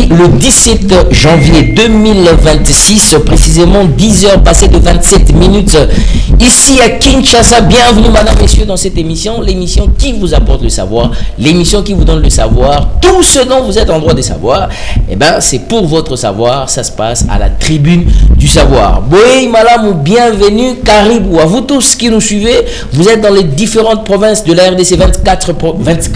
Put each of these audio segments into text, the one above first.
le 17 janvier 2026, précisément 10h passées de 27 minutes, ici à Kinshasa. Bienvenue, madame, messieurs, dans cette émission, l'émission qui vous apporte le savoir, l'émission qui vous donne le savoir, tout ce dont vous êtes en droit de savoir. Eh bien, c'est pour votre savoir, ça se passe à la tribune du savoir. Boé, madame, bienvenue, caribou, à vous tous qui nous suivez. Vous êtes dans les différentes provinces de la RDC, 24 provinces.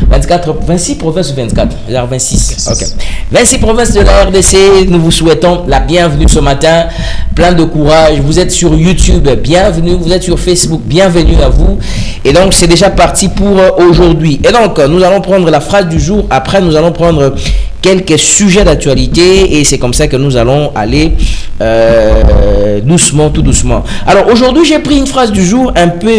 26 provinces ou 24? 26. Ok. 26 provinces de la RDC, nous vous souhaitons la bienvenue ce matin. Plein de courage. Vous êtes sur YouTube, bienvenue. Vous êtes sur Facebook, bienvenue à vous. Et donc, c'est déjà parti pour aujourd'hui. Et donc, nous allons prendre la phrase du jour. Après, nous allons prendre quelques sujets d'actualité. Et c'est comme ça que nous allons aller doucement, tout doucement. Alors, aujourd'hui, j'ai pris une phrase du jour un peu,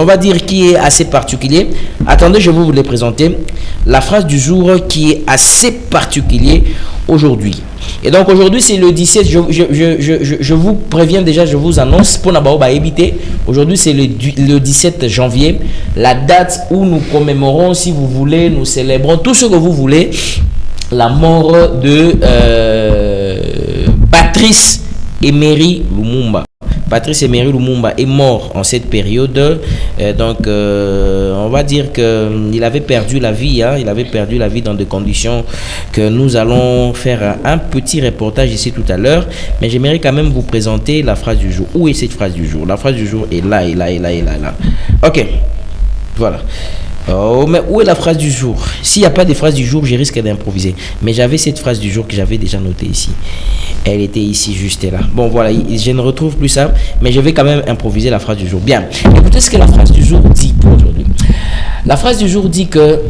on va dire, qui est assez particulier. Attendez, je vais vous les présenter. La phrase du jour qui est assez particulier aujourd'hui. Et donc aujourd'hui c'est le 17, je vous préviens déjà, je vous annonce pour n'avoir éviter. Aujourd'hui c'est le 17 janvier, la date où nous commémorons, si vous voulez, nous célébrons tout ce que vous voulez, la mort de Patrice Emery Lumumba. Patrice Emery Lumumba est mort en cette période, on va dire qu'il avait perdu la vie, il avait perdu la vie dans des conditions que nous allons faire un petit reportage ici tout à l'heure, mais j'aimerais quand même vous présenter la phrase du jour. Où est cette phrase du jour? La phrase du jour est là. Ok, voilà. Oh, mais où est la phrase du jour? S'il n'y a pas de phrase du jour, je risque d'improviser. Mais j'avais cette phrase du jour que j'avais déjà notée ici. Elle était ici, juste là. Bon, voilà, je ne retrouve plus ça, mais je vais quand même improviser la phrase du jour. Bien, écoutez ce que la phrase du jour dit pour aujourd'hui. La phrase du jour dit que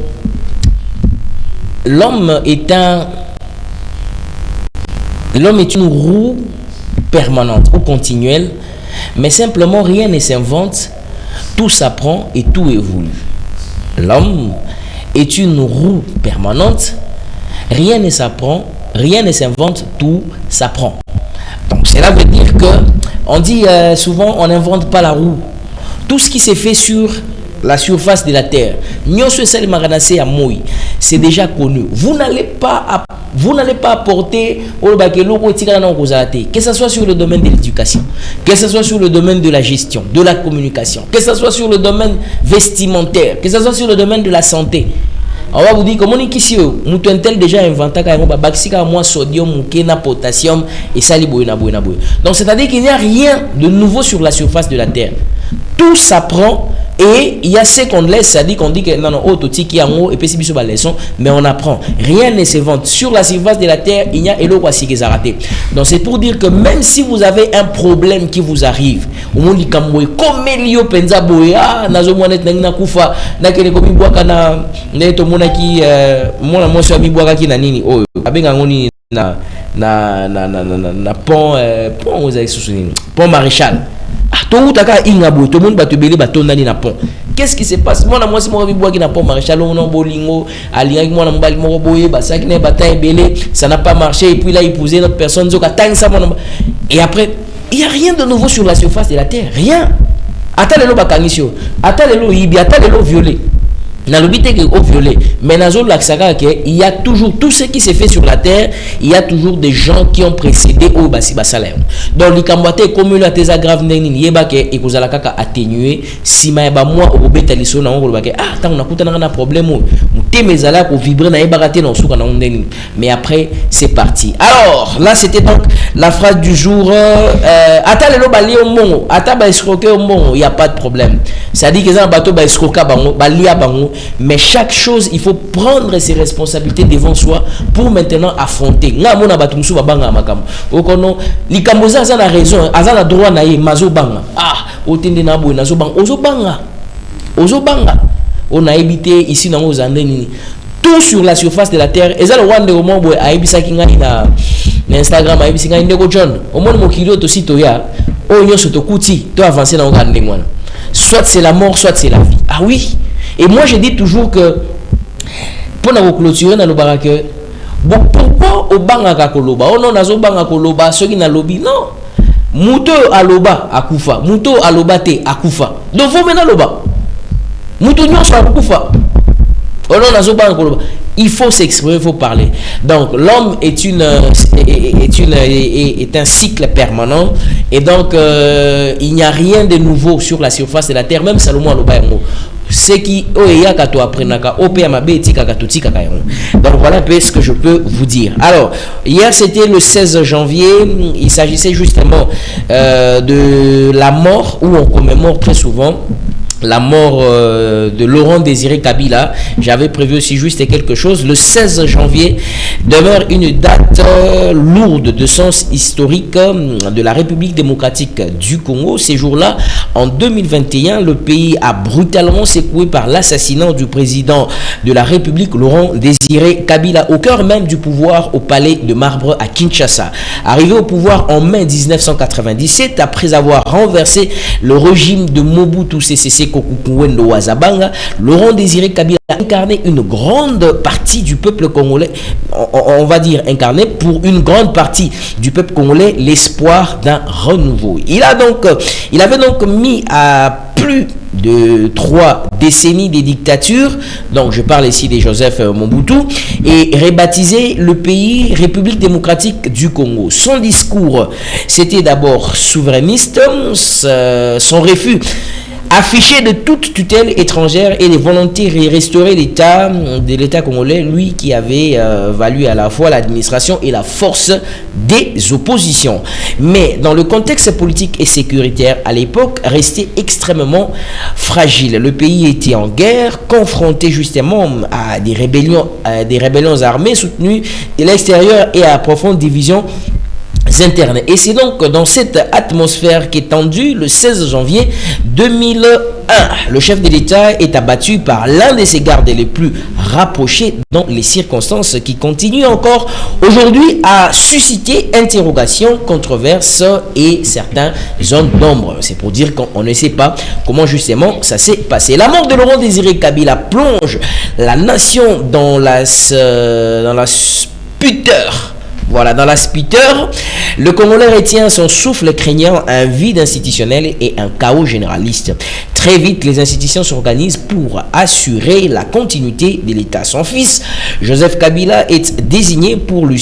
l'homme est une roue permanente ou continuelle, mais simplement rien ne s'invente, tout s'apprend et tout évolue. L'homme est une roue permanente, rien ne s'apprend, rien ne s'invente, tout s'apprend. Donc cela veut dire que on dit souvent on n'invente pas la roue. Tout ce qui s'est fait sur la surface de la terre, c'est déjà connu. Vous n'allez pas apporter que ce soit sur le domaine de l'éducation, que ce soit sur le domaine de la gestion, de la communication, que ce soit sur le domaine vestimentaire, que ce soit sur le domaine de la santé. On va vous dire comment on ici nous tel déjà inventé moins sodium, potassium et ça donc c'est-à-dire qu'il n'y a rien de nouveau sur la surface de la terre. Tout s'apprend. Et il y a ce qu'on laisse, c'est-à-dire qu'on dit que non, et puis c'est la leçon, mais on apprend. Rien ne se vante. Sur la surface de la terre, il y a Eloquasi qui est raté. Donc c'est pour dire que même si vous avez un problème qui vous arrive, au monde dit comme Elio Penza Boya, Nazo Monet Nana Kufa, Nakele Komi Boakana, Neto Monaki, Mona Mosso Miboaka qui nanini, oh, Abengangoni na pont, vous avez soutenu, pont Maréchal. Tout le monde va te béler bateau nani na pont. Qu'est-ce qui se passe? Moi si moi bois qui na pont Maréchal on bolingo ali avec moi na mbali mo boye ba ça qui n'est bataille belé, ça n'a pas marché et puis là il posait notre personne zoka tang ça et après il y a rien de nouveau sur la surface de la terre, rien. Attends le bakangisio, attends le ibi, attends le violet. Dans le but est au violet, mais dans il y a toujours tout ce qui s'est fait sur la terre, il y a toujours des gens qui ont précédé au basiba salaire. Donc les camboatés comme le tes aggrave neni yebake et que la kaka atténuer si ma ba moi au betaliso na ngolo bake tant on a kuta na problème ou temezala ko vibrer na yebaraté na suka na neni. Mais après c'est parti. Alors là c'était donc la phrase du jour ata le bali au mongo ata ba escroquer au mongo, il y a pas de problème. Ça dit que ça bateau ba escroquer bango balia bango. Mais chaque chose, il faut prendre ses responsabilités devant soi pour maintenant affronter. Nga mona batumsu babanga makam. Okono likamboza za na raison, azana droit na ye mazo banga. Otende na boy nazo banga, ozo banga. On a évité ici na ozande nini. Tout sur la surface de la terre. Et ça le wande au moment boy a ebisa kinga na Instagram a ebisa kinga ndeko John. Au monde mokilo to sito ya. O nyoso to kuti, to avancer na ngande ngwana. Soit c'est la mort, soit c'est la vie. Ah oui. Et moi je dis toujours que pour nous clôturer dans le baraque, bon pourquoi au banga koloba, oh non nazo banga koloba, ceux qui na lobby non, muto aloba akufa, muto alobate akufa, donc vous maintenant loba, muto nyonso akufa, oh non nazo banga koloba, Il faut s'exprimer, il faut parler. Donc, l'homme est un cycle permanent. Et donc, il n'y a rien de nouveau sur la surface de la terre. Même Salomon Alobayango. C'est qui donc voilà un peu ce que je peux vous dire. Alors hier c'était le 16 janvier, il s'agissait justement de la mort, où on commémore très souvent la mort de Laurent Désiré Kabila. J'avais prévu aussi juste quelque chose. Le 16 janvier demeure une date lourde de sens historique de la République démocratique du Congo. Ces jours-là, en 2021, le pays a brutalement secoué par l'assassinat du président de la République, Laurent Désiré Kabila, au cœur même du pouvoir au palais de marbre à Kinshasa. Arrivé au pouvoir en mai 1997, après avoir renversé le régime de Mobutu Sese Seko Kukuwendo Wazabanga, Laurent Désiré Kabila a incarné une grande partie du peuple congolais, on va dire incarné pour une grande partie du peuple congolais l'espoir d'un renouveau. Il avait donc mis à plus de 3 décennies de dictature, donc je parle ici de Joseph Mobutu, et rebaptisé le pays République démocratique du Congo. Son discours, c'était d'abord souverainiste, son refus affiché de toute tutelle étrangère et les volontés de restaurer l'État congolais, lui qui avait valu à la fois l'administration et la force des oppositions. Mais dans le contexte politique et sécuritaire à l'époque, restait extrêmement fragile. Le pays était en guerre, confronté justement à des rébellions armées soutenues de l'extérieur et à profonde division internes. Et c'est donc dans cette atmosphère qu'est tendue le 16 janvier 2001. Le chef de l'État est abattu par l'un de ses gardes les plus rapprochés dans les circonstances qui continuent encore aujourd'hui à susciter interrogations, controverses et certaines zones d'ombre. C'est pour dire qu'on ne sait pas comment justement ça s'est passé. La mort de Laurent Désiré Kabila plonge la nation dans la stupeur. Voilà, dans la stupeur, le Congolais retient son souffle, craignant un vide institutionnel et un chaos généraliste. Très vite, les institutions s'organisent pour assurer la continuité de l'État. Son fils, Joseph Kabila, est désigné pour lui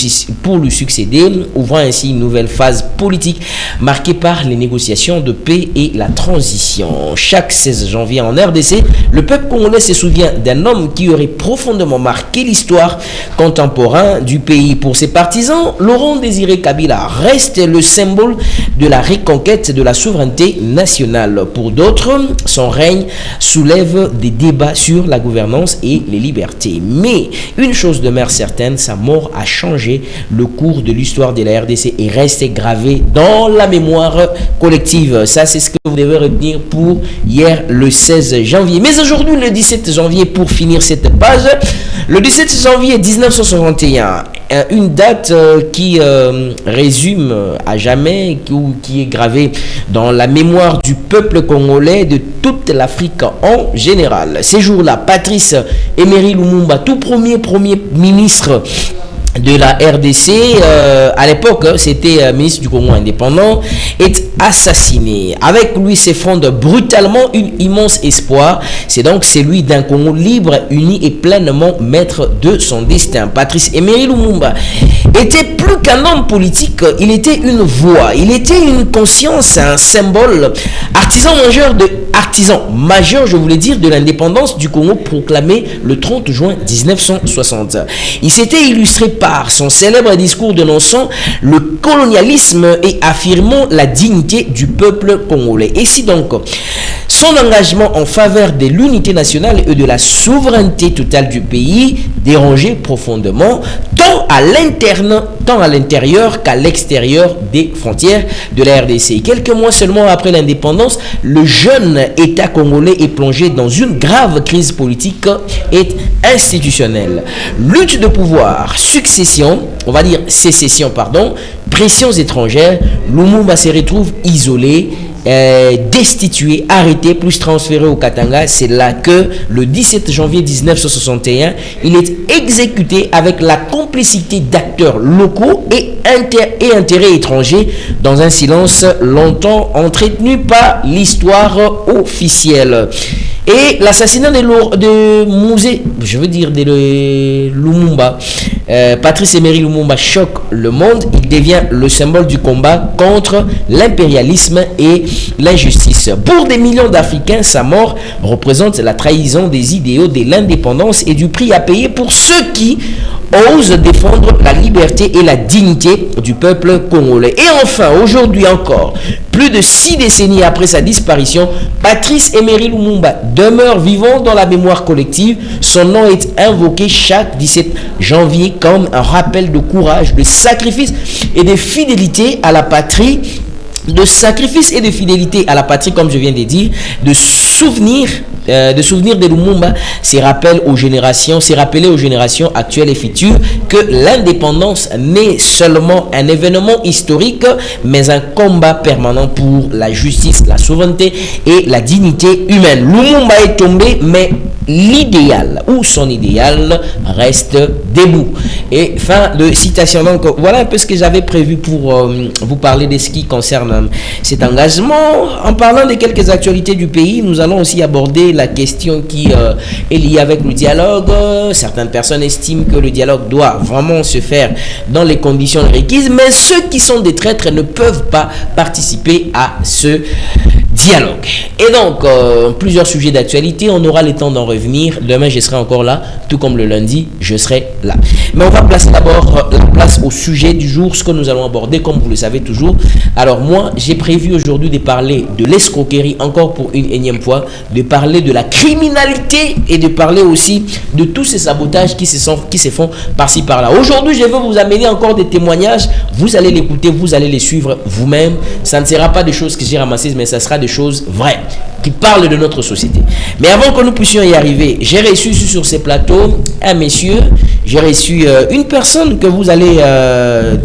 succéder, ouvrant ainsi une nouvelle phase politique marquée par les négociations de paix et la transition. Chaque 16 janvier en RDC, le peuple congolais se souvient d'un homme qui aurait profondément marqué l'histoire contemporaine du pays. Pour ses partisans, Laurent Désiré Kabila reste le symbole de la reconquête de la souveraineté nationale. Pour d'autres, son règne soulève des débats sur la gouvernance et les libertés. Mais une chose demeure certaine, sa mort a changé le cours de l'histoire de la RDC et reste gravé dans la mémoire collective. Ça, c'est ce que vous devez retenir pour hier, le 16 janvier. Mais aujourd'hui, le 17 janvier, pour finir cette page, le 17 janvier 1961, une date qui résume à jamais, qui est gravée dans la mémoire du peuple congolais, de toute l'Afrique en général. Ces jours-là, Patrice Emery Lumumba, tout premier ministre de la RDC, à l'époque c'était ministre du Congo indépendant, est assassiné. Avec lui s'effondre brutalement un immense espoir, c'est donc celui d'un Congo libre, uni et pleinement maître de son destin. Patrice Emery Lumumba était plus qu'un homme politique, il était une voix, il était une conscience, un symbole, artisan majeur, je voulais dire, de l'indépendance du Congo proclamé le 30 juin 1960. Il s'était illustré par son célèbre discours dénonçant le colonialisme et affirmant la dignité du peuple congolais. Et si donc son engagement en faveur de l'unité nationale et de la souveraineté totale du pays dérangeait profondément tant à l'intérieur qu'à l'extérieur des frontières de la RDC. Quelques mois seulement après l'indépendance, le jeune État congolais est plongé dans une grave crise politique et institutionnelle. Lutte de pouvoir, sécession, pressions étrangères, Lumumba se retrouve isolé, destitué, arrêté, plus transféré au Katanga. C'est là que le 17 janvier 1961, il est exécuté avec la complicité d'acteurs locaux et intérêts étrangers dans un silence longtemps entretenu par l'histoire officielle. Et l'assassinat de Musée, je veux dire de Lumumba, Patrice Emery Lumumba choque le monde. Il devient le symbole du combat contre l'impérialisme et l'injustice. Pour des millions d'Africains, sa mort représente la trahison des idéaux de l'indépendance et du prix à payer pour ceux qui osent défendre la liberté et la dignité du peuple congolais. Et enfin, aujourd'hui encore, plus de 6 décennies après sa disparition, Patrice Emery Lumumba demeure vivant dans la mémoire collective. Son nom est invoqué chaque 17 janvier comme un rappel de courage, de sacrifice et de fidélité à la patrie. De sacrifice et de fidélité à la patrie, comme je viens de dire, de souvenir de Lumumba, c'est rappelé aux générations actuelles et futures que l'indépendance n'est seulement un événement historique, mais un combat permanent pour la justice, la souveraineté et la dignité humaine. Lumumba est tombé, mais l'idéal ou son idéal reste debout. Et fin de citation. Donc voilà un peu ce que j'avais prévu pour vous parler de ce qui concerne cet engagement. En parlant de quelques actualités du pays, nous allons aussi aborder la question qui est liée avec le dialogue. Certaines personnes estiment que le dialogue doit vraiment se faire dans les conditions requises, mais ceux qui sont des traîtres ne peuvent pas participer à ce dialogue. Et donc, plusieurs sujets d'actualité, on aura le temps d'en revenir. Demain, je serai encore là, tout comme le lundi, je serai là. Mais on va placer d'abord la place au sujet du jour, ce que nous allons aborder, comme vous le savez toujours. Alors moi, j'ai prévu aujourd'hui de parler de l'escroquerie, encore pour une énième fois, de parler de la criminalité et de parler aussi de tous ces sabotages qui se font par-ci par-là. Aujourd'hui, je veux vous amener encore des témoignages. Vous allez l'écouter, vous allez les suivre vous-même. Ça ne sera pas des choses que j'ai ramassées, mais ça sera des choses vraies qui parlent de notre société. Mais avant que nous puissions y arriver, j'ai reçu sur ces plateaux un monsieur, j'ai reçu une personne que vous allez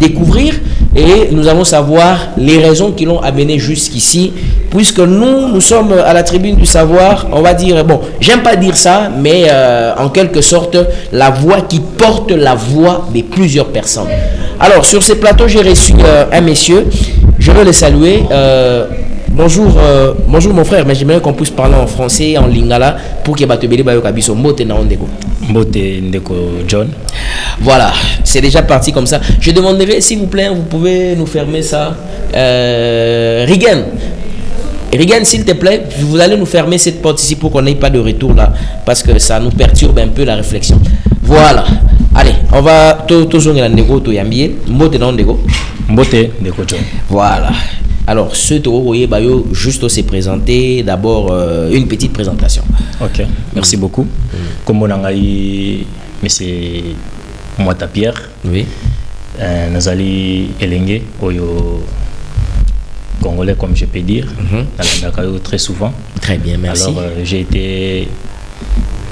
découvrir et nous allons savoir les raisons qui l'ont amené jusqu'ici, puisque nous sommes à la tribune du savoir, on va dire, bon, j'aime pas dire ça, mais en quelque sorte, la voix qui porte la voix de plusieurs personnes. Alors, sur ces plateaux, j'ai reçu un monsieur, je veux le saluer. Bonjour, bonjour mon frère, mais j'aimerais qu'on puisse parler en français, en lingala, pour que batebeli bayo kabiso mbote na ondeko. Mbote ndeko John. Voilà, c'est déjà parti comme ça. Je demanderai, s'il vous plaît, vous pouvez nous fermer ça. Rigen, s'il te plaît, vous allez nous fermer cette porte ici pour qu'on n'ait pas de retour là, parce que ça nous perturbe un peu la réflexion. Voilà. Allez, on va toujours dans ndeko to yambier. Mbote na ondeko. Mbote ndeko John. Voilà. Alors, ce Toro Bayo, juste se présenter, d'abord une petite présentation. Ok, merci beaucoup. Comme on a dit, c'est Mouata Pierre. Oui. Nazali Elenge, Oyo Congolais, comme je peux dire, très souvent. Très bien, merci. Alors, j'ai été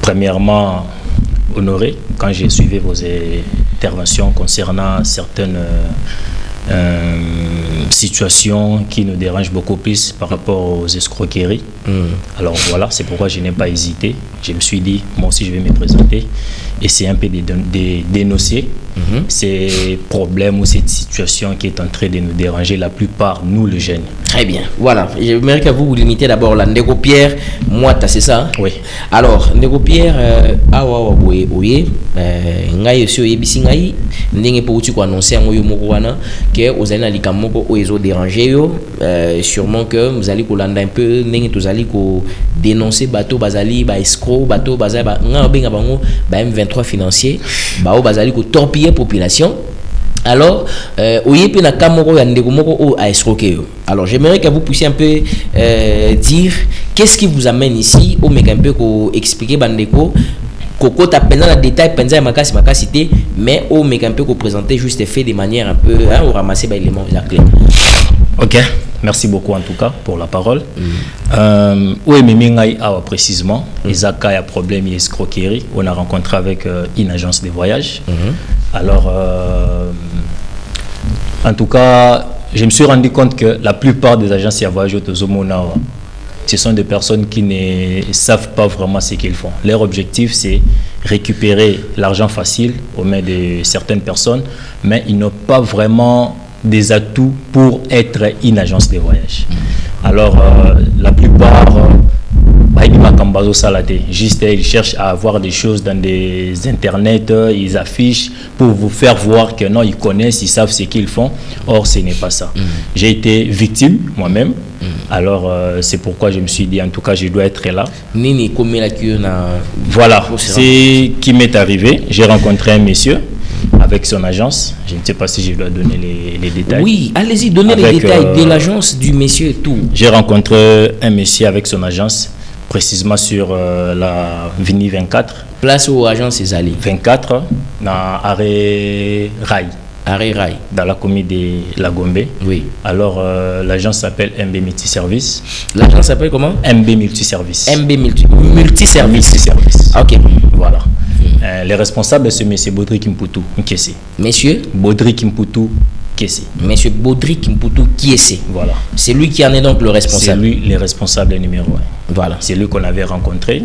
premièrement honoré quand j'ai suivi vos interventions concernant certaines situation qui nous dérange beaucoup plus par rapport aux escroqueries. Alors voilà, c'est pourquoi je n'ai pas hésité. Je me suis dit, moi aussi je vais me présenter, essayer un peu de dénoncer ces problèmes ou cette situation qui est en train de nous déranger la plupart, nous les jeunes. Très bien, voilà. J'aimerais que vous limitez d'abord la Ndeko Pierre, moi, c'est ça? Oui. Alors, Ndeko Pierre, ngai aussi oyebisi ngai ndenge po uti ko annoncer ngoyo moko wana que aux allez na likamoko o ezo déranger yo, sûrement que vous allez kolanda un peu ndenge to allez ko dénoncer bateau bazali ba escroc bateau bazali ba nga benga bango ba M23 financier ba o bazali ko torpiller population. Alors, oyepe na kamoko ya ndeko moko o a escroquer yo. Alors, j'aimerais que vous puissiez un peu dire qu'est-ce qui vous amène ici, au mec un peu ko expliquer bandeko Coco t'a pendant la détail pendant ma cité, mais au mec un peu ko présenter juste fait de manière un peu ou ramasser les éléments la clé. Ok, merci beaucoup en tout cas pour la parole. Oui, mais mingai précisément, Isaka a problème et escroquerie. On a rencontré avec une agence de voyage. Alors, en tout cas, je me suis rendu compte que la plupart des agences de voyage au Zomona, ce sont des personnes qui ne savent pas vraiment ce qu'ils font. Leur objectif, c'est récupérer l'argent facile aux mains de certaines personnes, mais ils n'ont pas vraiment des atouts pour être une agence de voyage. Alors, la plupart, Juste, ils cherchent à avoir des choses dans des internets, ils affichent pour vous faire voir que non, ils connaissent, ils savent ce qu'ils font. Or, ce n'est pas ça. J'ai été victime moi-même. Alors, c'est pourquoi je me suis dit, en tout cas, je dois être là. Voilà, c'est qui m'est arrivé. J'ai rencontré un monsieur avec son agence. Je ne sais pas si je dois donner les détails. Oui, allez-y, donnez les détails de l'agence du monsieur et tout. J'ai rencontré un monsieur avec son agence, précisément sur la Vini 24. Place où agence c'est allé 24, dans Arrêt Rail. Arrêt Rail. Dans la commune de La Gombe. Oui. Alors, l'agence s'appelle MB Multiservice. L'agence s'appelle comment? MB Multiservice. MB Multiservice. Multiservice. Ok. Voilà. Les responsables, c'est M. Baudry Kimputu Nkese. Monsieur Baudry Kimputu Nkese. Monsieur Baudry Kimputu Nkese. Voilà. C'est lui qui en est donc le responsable. C'est lui le responsable numéro 1. Voilà. C'est lui qu'on avait rencontré.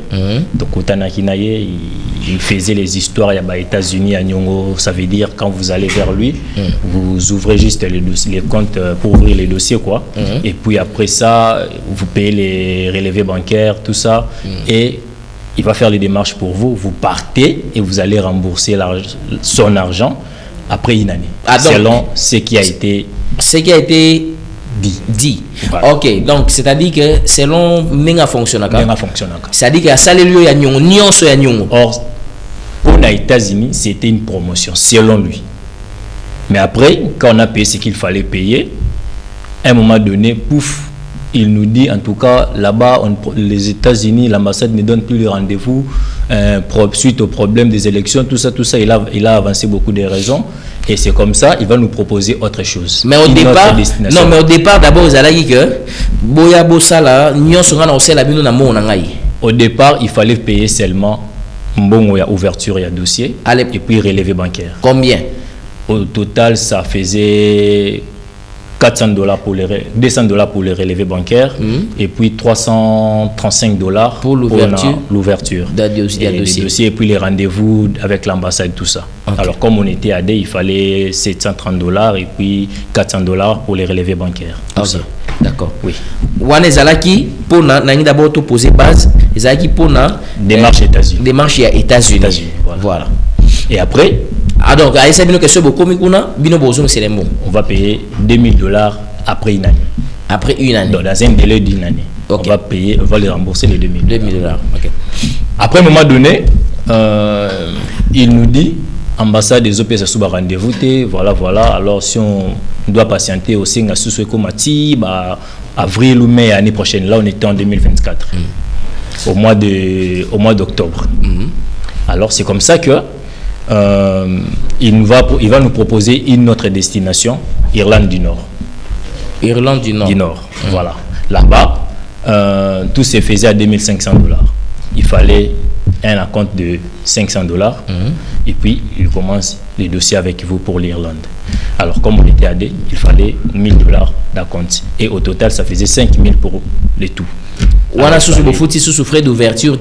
Donc, Otanakinaye, il faisait les histoires aux États-Unis à Nyongo. Ça veut dire quand vous allez vers lui, vous ouvrez juste les comptes pour ouvrir les dossiers, quoi. Et puis après ça, vous payez les relevés bancaires, tout ça. Et il va faire les démarches pour vous. Vous partez et vous allez rembourser son argent après une année. Selon ce qui a été dit. Voilà. Ok, donc c'est-à-dire que selon Menga fonctionnaka. C'est-à-dire que ça les lieux ya nyongo, nyonso ya nyongo. Or, pour les États-Unis, c'était une promotion, selon lui. Mais après, quand on a payé ce qu'il fallait payer, à un moment donné, pouf, il nous dit, en tout cas, là-bas, les États-Unis, l'ambassade ne donne plus le rendez-vous suite au problème des élections, tout ça, il a avancé beaucoup de raisons. Et c'est comme ça, il va nous proposer autre chose. Mais au départ, d'abord, vous allez dire que Boya Bossala, au départ, il fallait payer seulement bon, il y a ouverture, il y a dossier, et puis relevé bancaire. Combien? Au total, ça faisait $400 pour $200 pour les relevés bancaires et puis $335 pour l'ouverture des dossiers et puis les rendez-vous avec l'ambassade, tout ça. Okay. Alors comme on était à D, il fallait $730 et puis $400 pour les relevés bancaires. Okay. D'accord. Oui. Wane Zalaki pour d'abord te poser base. Zalaki pour démarche États-Unis. Démarche à États-Unis. Voilà. Et après. Donc, on va payer $2000 après une année. Après une année. Donc, dans un délai d'une année. Okay. On va les rembourser les $2000. Okay. Après un moment donné, il nous dit, ambassade des OPS sous rendez-vous, voilà. Alors, si on doit patienter aussi, avril ou mai l'année prochaine, là on était en 2024, au mois d'octobre. Alors, c'est comme ça que il va nous proposer une autre destination, Irlande du Nord. Irlande du Nord. Voilà. Là-bas, tout se faisait à $2500. Il fallait un acompte de $500 et puis il commence les dossiers avec vous pour l'Irlande. Alors comme on était à D, il fallait $1000 d'acompte et au total ça faisait $5000 pour le tout. Wana souffrait d'ouverture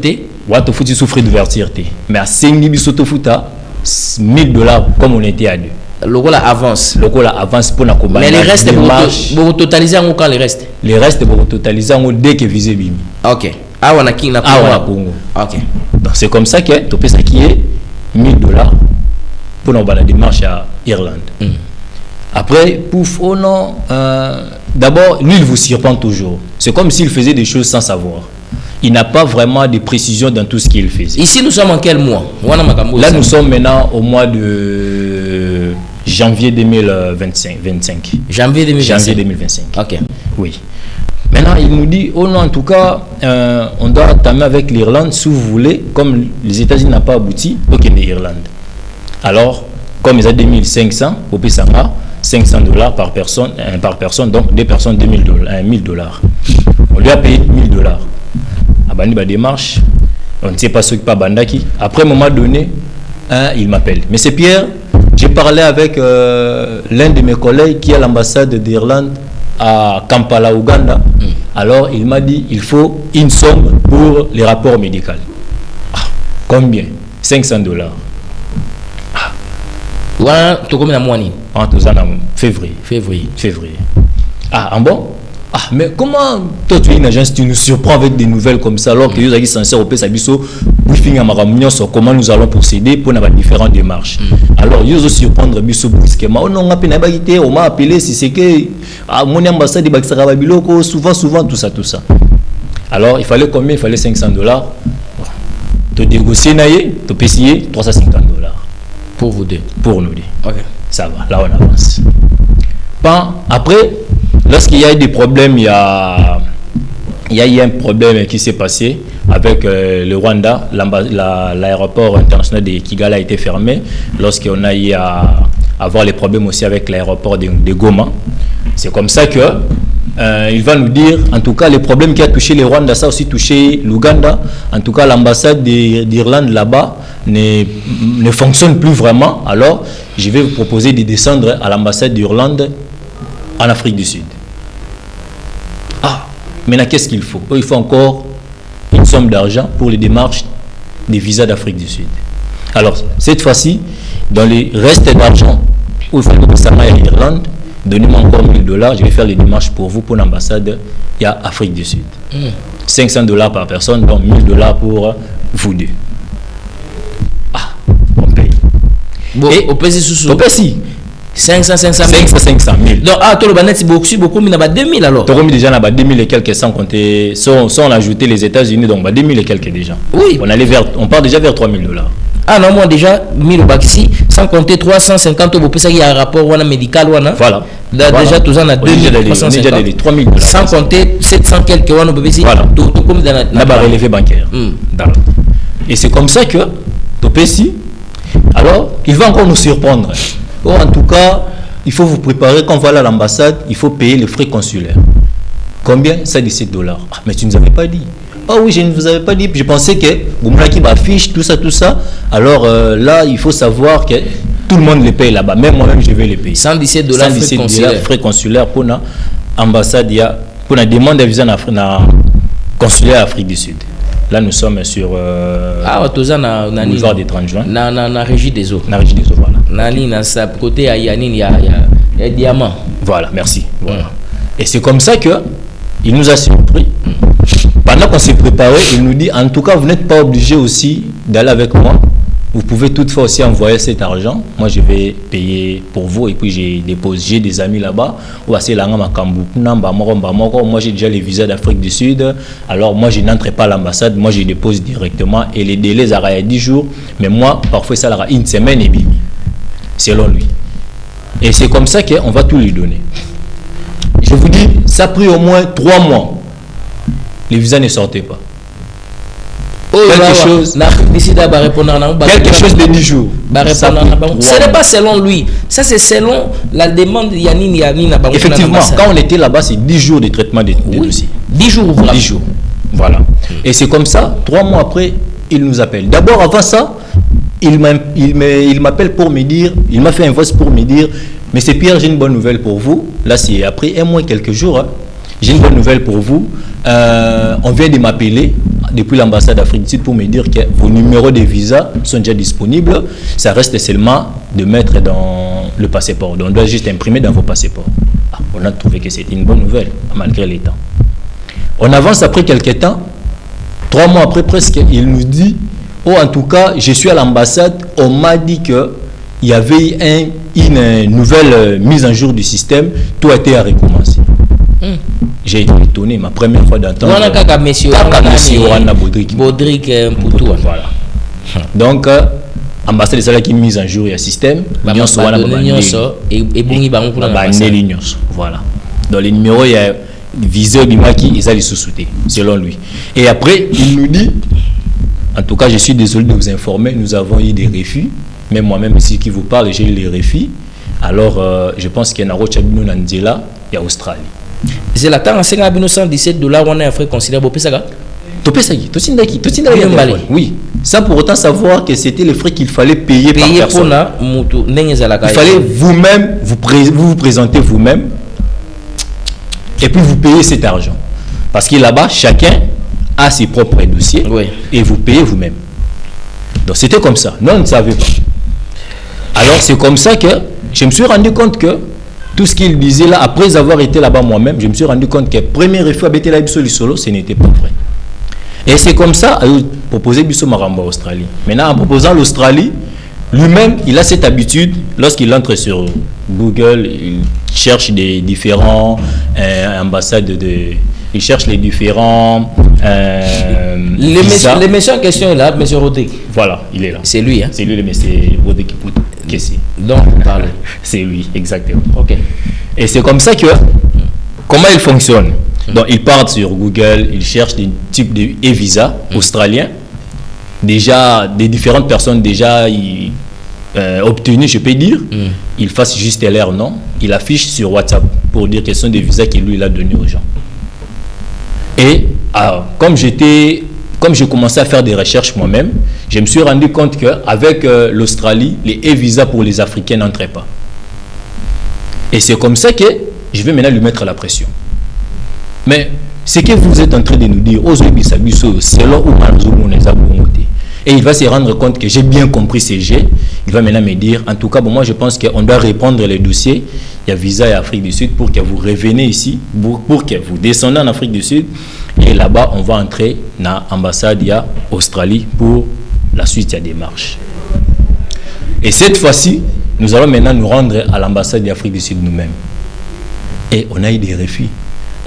mais à 5000 bisoto futa $1000 comme on était à 2. Le rôle avance pour la combattre. Mais les restes vous totaliser en quand les restes. Les restes vous totaliser en dès que visé bimi. OK. Ah on a qui na Congo. OK. Donc c'est comme ça que tu peux ça qui est $1000 pour la démarche à Irlande. Après pouf oh non d'abord lui il vous surprend toujours. C'est comme s'il faisait des choses sans savoir. Il n'a pas vraiment de précision dans tout ce qu'il faisait. Ici, nous sommes en quel mois? Là, nous sommes maintenant au mois de janvier 2025. Janvier 2025. Ok. Oui. Maintenant, il nous dit, oh non, en tout cas, on doit entamer avec l'Irlande, si vous voulez, comme les États-Unis n'ont pas abouti, ok, mais Irlande. Alors, comme ils ont 2500, au Pessanga, $500 par personne, donc deux personnes, $1000. On lui a payé $1000. Abani ba démarche, on ne sait pas ce qui pas bandaki. Après un moment donné, il m'appelle. Mais c'est Pierre, j'ai parlé avec l'un de mes collègues qui est à l'ambassade d'Irlande à Kampala, Ouganda. Alors il m'a dit il faut une somme pour les rapports médicaux. Combien? $500. Voilà, tu combien de mois ni? En février. Février. Ah, en bon? Ah, mais comment toi tu es une agence, tu nous surprends avec des nouvelles comme ça alors que nous sommes censés au PSABISO briefing à Maramignon sur comment nous allons procéder pour nos différentes démarches. Alors, ils osent surprendre Bisso brusquement. Oh non, on m'a appelé, si c'est que à mon ambassade de Bakisara Biloko, souvent, tout ça. Alors, il fallait combien? Il fallait $500. Tu négocier, tu payes $350. Pour vous deux. Pour nous deux. Ok. Ça va, là on avance. Après, lorsqu'il y a eu des problèmes, il y a eu un problème qui s'est passé avec le Rwanda. L'aéroport international de Kigali a été fermé lorsqu'on a eu à avoir les problèmes aussi avec l'aéroport de Goma. C'est comme ça que il va nous dire, en tout cas, les problèmes qui a touché le Rwanda, ça a aussi touché l'Ouganda. En tout cas, l'ambassade d'Irlande là-bas ne fonctionne plus vraiment. Alors, je vais vous proposer de descendre à l'ambassade d'Irlande en Afrique du Sud. Ah, maintenant, qu'est-ce qu'il faut? Il faut encore une somme d'argent pour les démarches des visas d'Afrique du Sud. Alors, cette fois-ci, dans les restes d'argent, où il faut que ça aille à l'Irlande, donnez-moi encore $1000, je vais faire les démarches pour vous pour l'ambassade et à Afrique du Sud. $500 par personne, donc $1000 pour vous deux. Ah, on paye. Bon, et au PC sous. Au PC 500 000. Donc, tu as beaucoup, mais il y a 2000 alors. Tu as déjà 2000 et quelques sans compter, sans ajouter les États-Unis, donc 2000 et quelques déjà. Oui. On part déjà vers $3000. Ah non, moi déjà, 1000 au ici, sans compter 350 euros, il y a un rapport médical. Voilà. Là, voilà. Déjà, tout ça, on a 2350. 3000 $. Sans compter 700 quelques euros, voilà. Tout comme dans la relevé bancaire. Et c'est comme ça que, Topesi, alors, il va encore nous surprendre. Oh, en tout cas, il faut vous préparer quand on va à l'ambassade, il faut payer les frais consulaires. Combien? Ça, $17. Ah, mais tu ne nous avais pas dit. Ah oui, je ne vous avais pas dit. Je pensais que vous m'avez affiche tout ça. Alors là, il faut savoir que tout le monde les paye là-bas. Même moi-même, je vais les payer. $117 frais consulaires pour l'ambassade, pour la demande de visa consulaire Afrique du Sud. Là, nous sommes sur boulevard des 30 juin. Na régie des eaux. Na régie des eaux, voilà. Nani, na sa côté, il y a diamant. Voilà, merci. Voilà. Et c'est comme ça que il nous a surpris. Pendant qu'on s'est préparé, il nous dit, en tout cas, vous n'êtes pas obligé aussi d'aller avec moi. Vous pouvez toutefois aussi envoyer cet argent. Moi, je vais payer pour vous. Et puis, j'ai des amis là-bas. Moi, j'ai déjà les visas d'Afrique du Sud. Alors, moi, je n'entre pas à l'ambassade. Moi, je dépose directement. Et les délais, ça a 10 jours. Mais moi, parfois, ça aura une semaine et demie. Selon lui. Et c'est comme ça qu'on va tout lui donner. Je vous dis, ça a pris au moins 3 mois. Les visas ne sortaient pas. Quelque chose de 10 jours. Ce n'est pas selon lui. Ça, c'est selon la demande de Yannin. Effectivement, quand on était là-bas, c'est 10 jours de traitement des dossiers. 10 jours ouvrables. 10 jours. Voilà. Et c'est comme ça, 3 mois après, il nous appelle. D'abord, avant ça, il m'appelle pour me dire, il m'a fait un voice pour me dire, mais c'est Pierre, j'ai une bonne nouvelle pour vous. Là, c'est après 1 mois et quelques jours. Hein. J'ai une bonne nouvelle pour vous. On vient de m'appeler depuis l'ambassade d'Afrique du Sud pour me dire que vos numéros de visa sont déjà disponibles. Ça reste seulement de mettre dans le passeport. Donc, on doit juste imprimer dans vos passeports. Ah, on a trouvé que c'était une bonne nouvelle, malgré les temps. On avance après quelques temps. 3 mois après presque, il nous dit, oh, en tout cas, je suis à l'ambassade. On m'a dit qu'il y avait une nouvelle mise en jour du système. Tout a été à recommencer. J'ai été étonné, ma première fois d'entendre. Bodrick Poutou. Voilà. Donc, ambassade de Sala qui mise en jour, il y a système. Voilà. Dans les numéros, il y a viseur du maquis, ils allaient sous-souter, selon lui. Et après, il nous dit, en tout cas, je suis désolé de vous informer, nous avons eu des refus. Même moi-même, ici qui vous parle, j'ai eu les refus. Alors, je pense qu'il y a un Chabino Nandela, il y a Australie. C'est la temps, c'est $117, on a un frais considérable. Oui, sans pour autant savoir que c'était les frais qu'il fallait payer par personne. Il fallait vous-même, vous présenter vous-même et puis vous payez cet argent. Parce que là-bas, chacun a ses propres dossiers et vous payez vous-même. Donc c'était comme ça. Non, on ne savait pas. Alors c'est comme ça que je me suis rendu compte que Tout ce qu'il disait là, après avoir été là-bas moi-même, je me suis rendu compte que premier refus à la Bisso solo, ce n'était pas vrai. Et c'est comme ça, il a proposé Bisso Maramba à Australie. Maintenant, en proposant l'Australie, lui-même, il a cette habitude, lorsqu'il entre sur Google, il cherche des différents ambassades il cherche les différents les messieurs en question est là, monsieur Rodrigue. Voilà, il est là. C'est lui, hein? C'est lui, le monsieur Rodrigue Kessi. Donc, vous parlez. C'est lui, exactement. Ok. Et c'est comme ça que, comment il fonctionne? Donc, il part sur Google, il cherche des types de e-visa australiens. Déjà, des différentes personnes déjà obtenues, je peux dire. Il fasse juste leur nom. Il affiche sur WhatsApp pour dire quels sont des visas qu'il lui a donnés aux gens. Et comme je commençais à faire des recherches moi-même, je me suis rendu compte qu'avec l'Australie, les e-visas pour les Africains n'entraient pas. Et c'est comme ça que je vais maintenant lui mettre la pression. Mais ce que vous êtes en train de nous dire, c'est là où et il va se rendre compte que j'ai bien compris ces jets. Il va maintenant me dire, en tout cas, moi je pense qu'on doit répondre les dossiers. Il y a visa et Afrique du Sud pour que vous reveniez ici, pour que vous descendez en Afrique du Sud. Et là-bas, on va entrer dans l'ambassade Australie pour la suite de la démarche. Et cette fois-ci, nous allons maintenant nous rendre à l'ambassade d'Afrique du Sud nous-mêmes. Et on a eu des refus.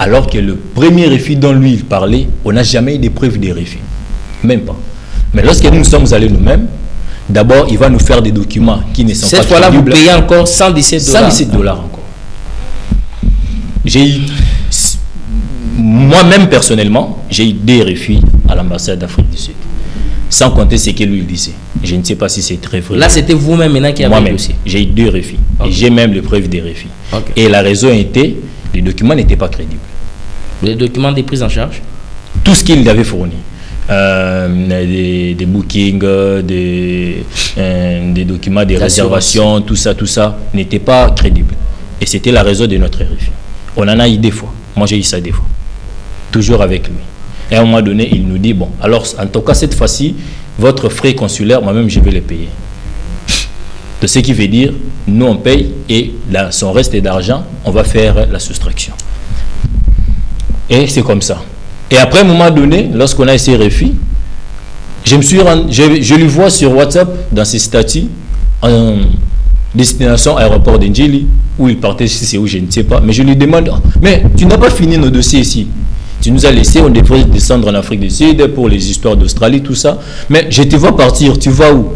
Alors que le premier refus dont lui il parlait, on n'a jamais eu de preuves de refus. Même pas. Mais lorsque nous sommes allés nous-mêmes, d'abord, il va nous faire des documents qui ne sont pas crédibles. Cette fois-là, vous payez encore $117. $117 encore. J'ai eu, moi-même personnellement, j'ai eu des refus à l'ambassade d'Afrique du Sud. Sans compter ce que lui disait. Je ne sais pas si c'est très vrai. Là, c'était vous-même maintenant qui avez le dossier. J'ai eu 2 refus. Okay. Et j'ai même les preuves des refus. Okay. Et la raison était, les documents n'étaient pas crédibles. Les documents des prises en charge? Tout ce qu'il avait fourni. Des bookings, des documents, des réservations, tout ça n'était pas crédible. Et c'était la raison de notre refus. On en a eu des fois. Moi, j'ai eu ça des fois. Toujours avec lui. Et à un moment donné, il nous dit, bon, alors, en tout cas, cette fois-ci, votre frais consulaire, moi-même, je vais les payer. De ce qui veut dire, nous, on paye et là, son reste d'argent, on va faire la soustraction. Et c'est comme ça. Et après, à un moment donné, lorsqu'on a essayé refus, je lui vois sur WhatsApp, dans ses statuts, en destination aéroport d'Indjili, où il partait, si c'est où, je ne sais pas. Mais je lui demande, mais tu n'as pas fini nos dossiers ici. Tu nous as laissé, on devrait descendre en Afrique du Sud pour les histoires d'Australie, tout ça. Mais je te vois partir, tu vas où?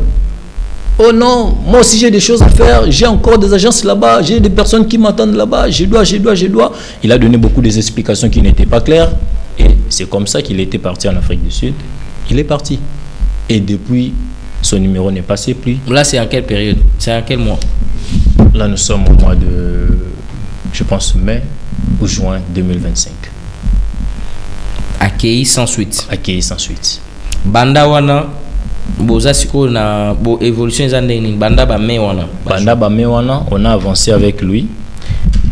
Oh non, moi aussi j'ai des choses à faire, j'ai encore des agences là-bas, j'ai des personnes qui m'attendent là-bas, je dois. Il a donné beaucoup des explications qui n'étaient pas claires. Et c'est comme ça qu'il était parti en Afrique du Sud. Il est parti. Et depuis, son numéro n'est passé plus. Là, c'est en quelle période? C'est en quel mois? Là, nous sommes au mois de, je pense, mai ou juin 2025. Accueilli sans suite. Accueilli sans suite. Banda wana, boza siko na bo évolution zandeni. Banda ba me wana. Banda ba me wana, on a avancé avec lui.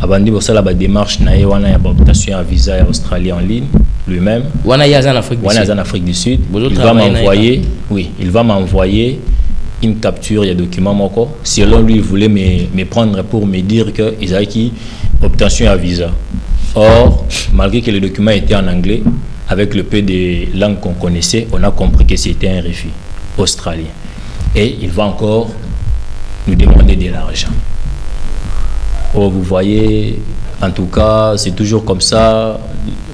Abandi bosala ba démarche na ye wana ya obtention à visa ya Australie en ligne lui-même. Wana ya en Afrique du Sud. Wana ya en Afrique du Sud. Il va m'envoyer une capture, il y a document moko. Selon lui, il voulait me prendre pour me dire que Isaki obtention à visa. Or, malgré que le document était en anglais, avec le peu de langues qu'on connaissait, on a compris que c'était un refus australien. Et il va encore nous demander de l'argent. Oh, vous voyez, en tout cas, c'est toujours comme ça.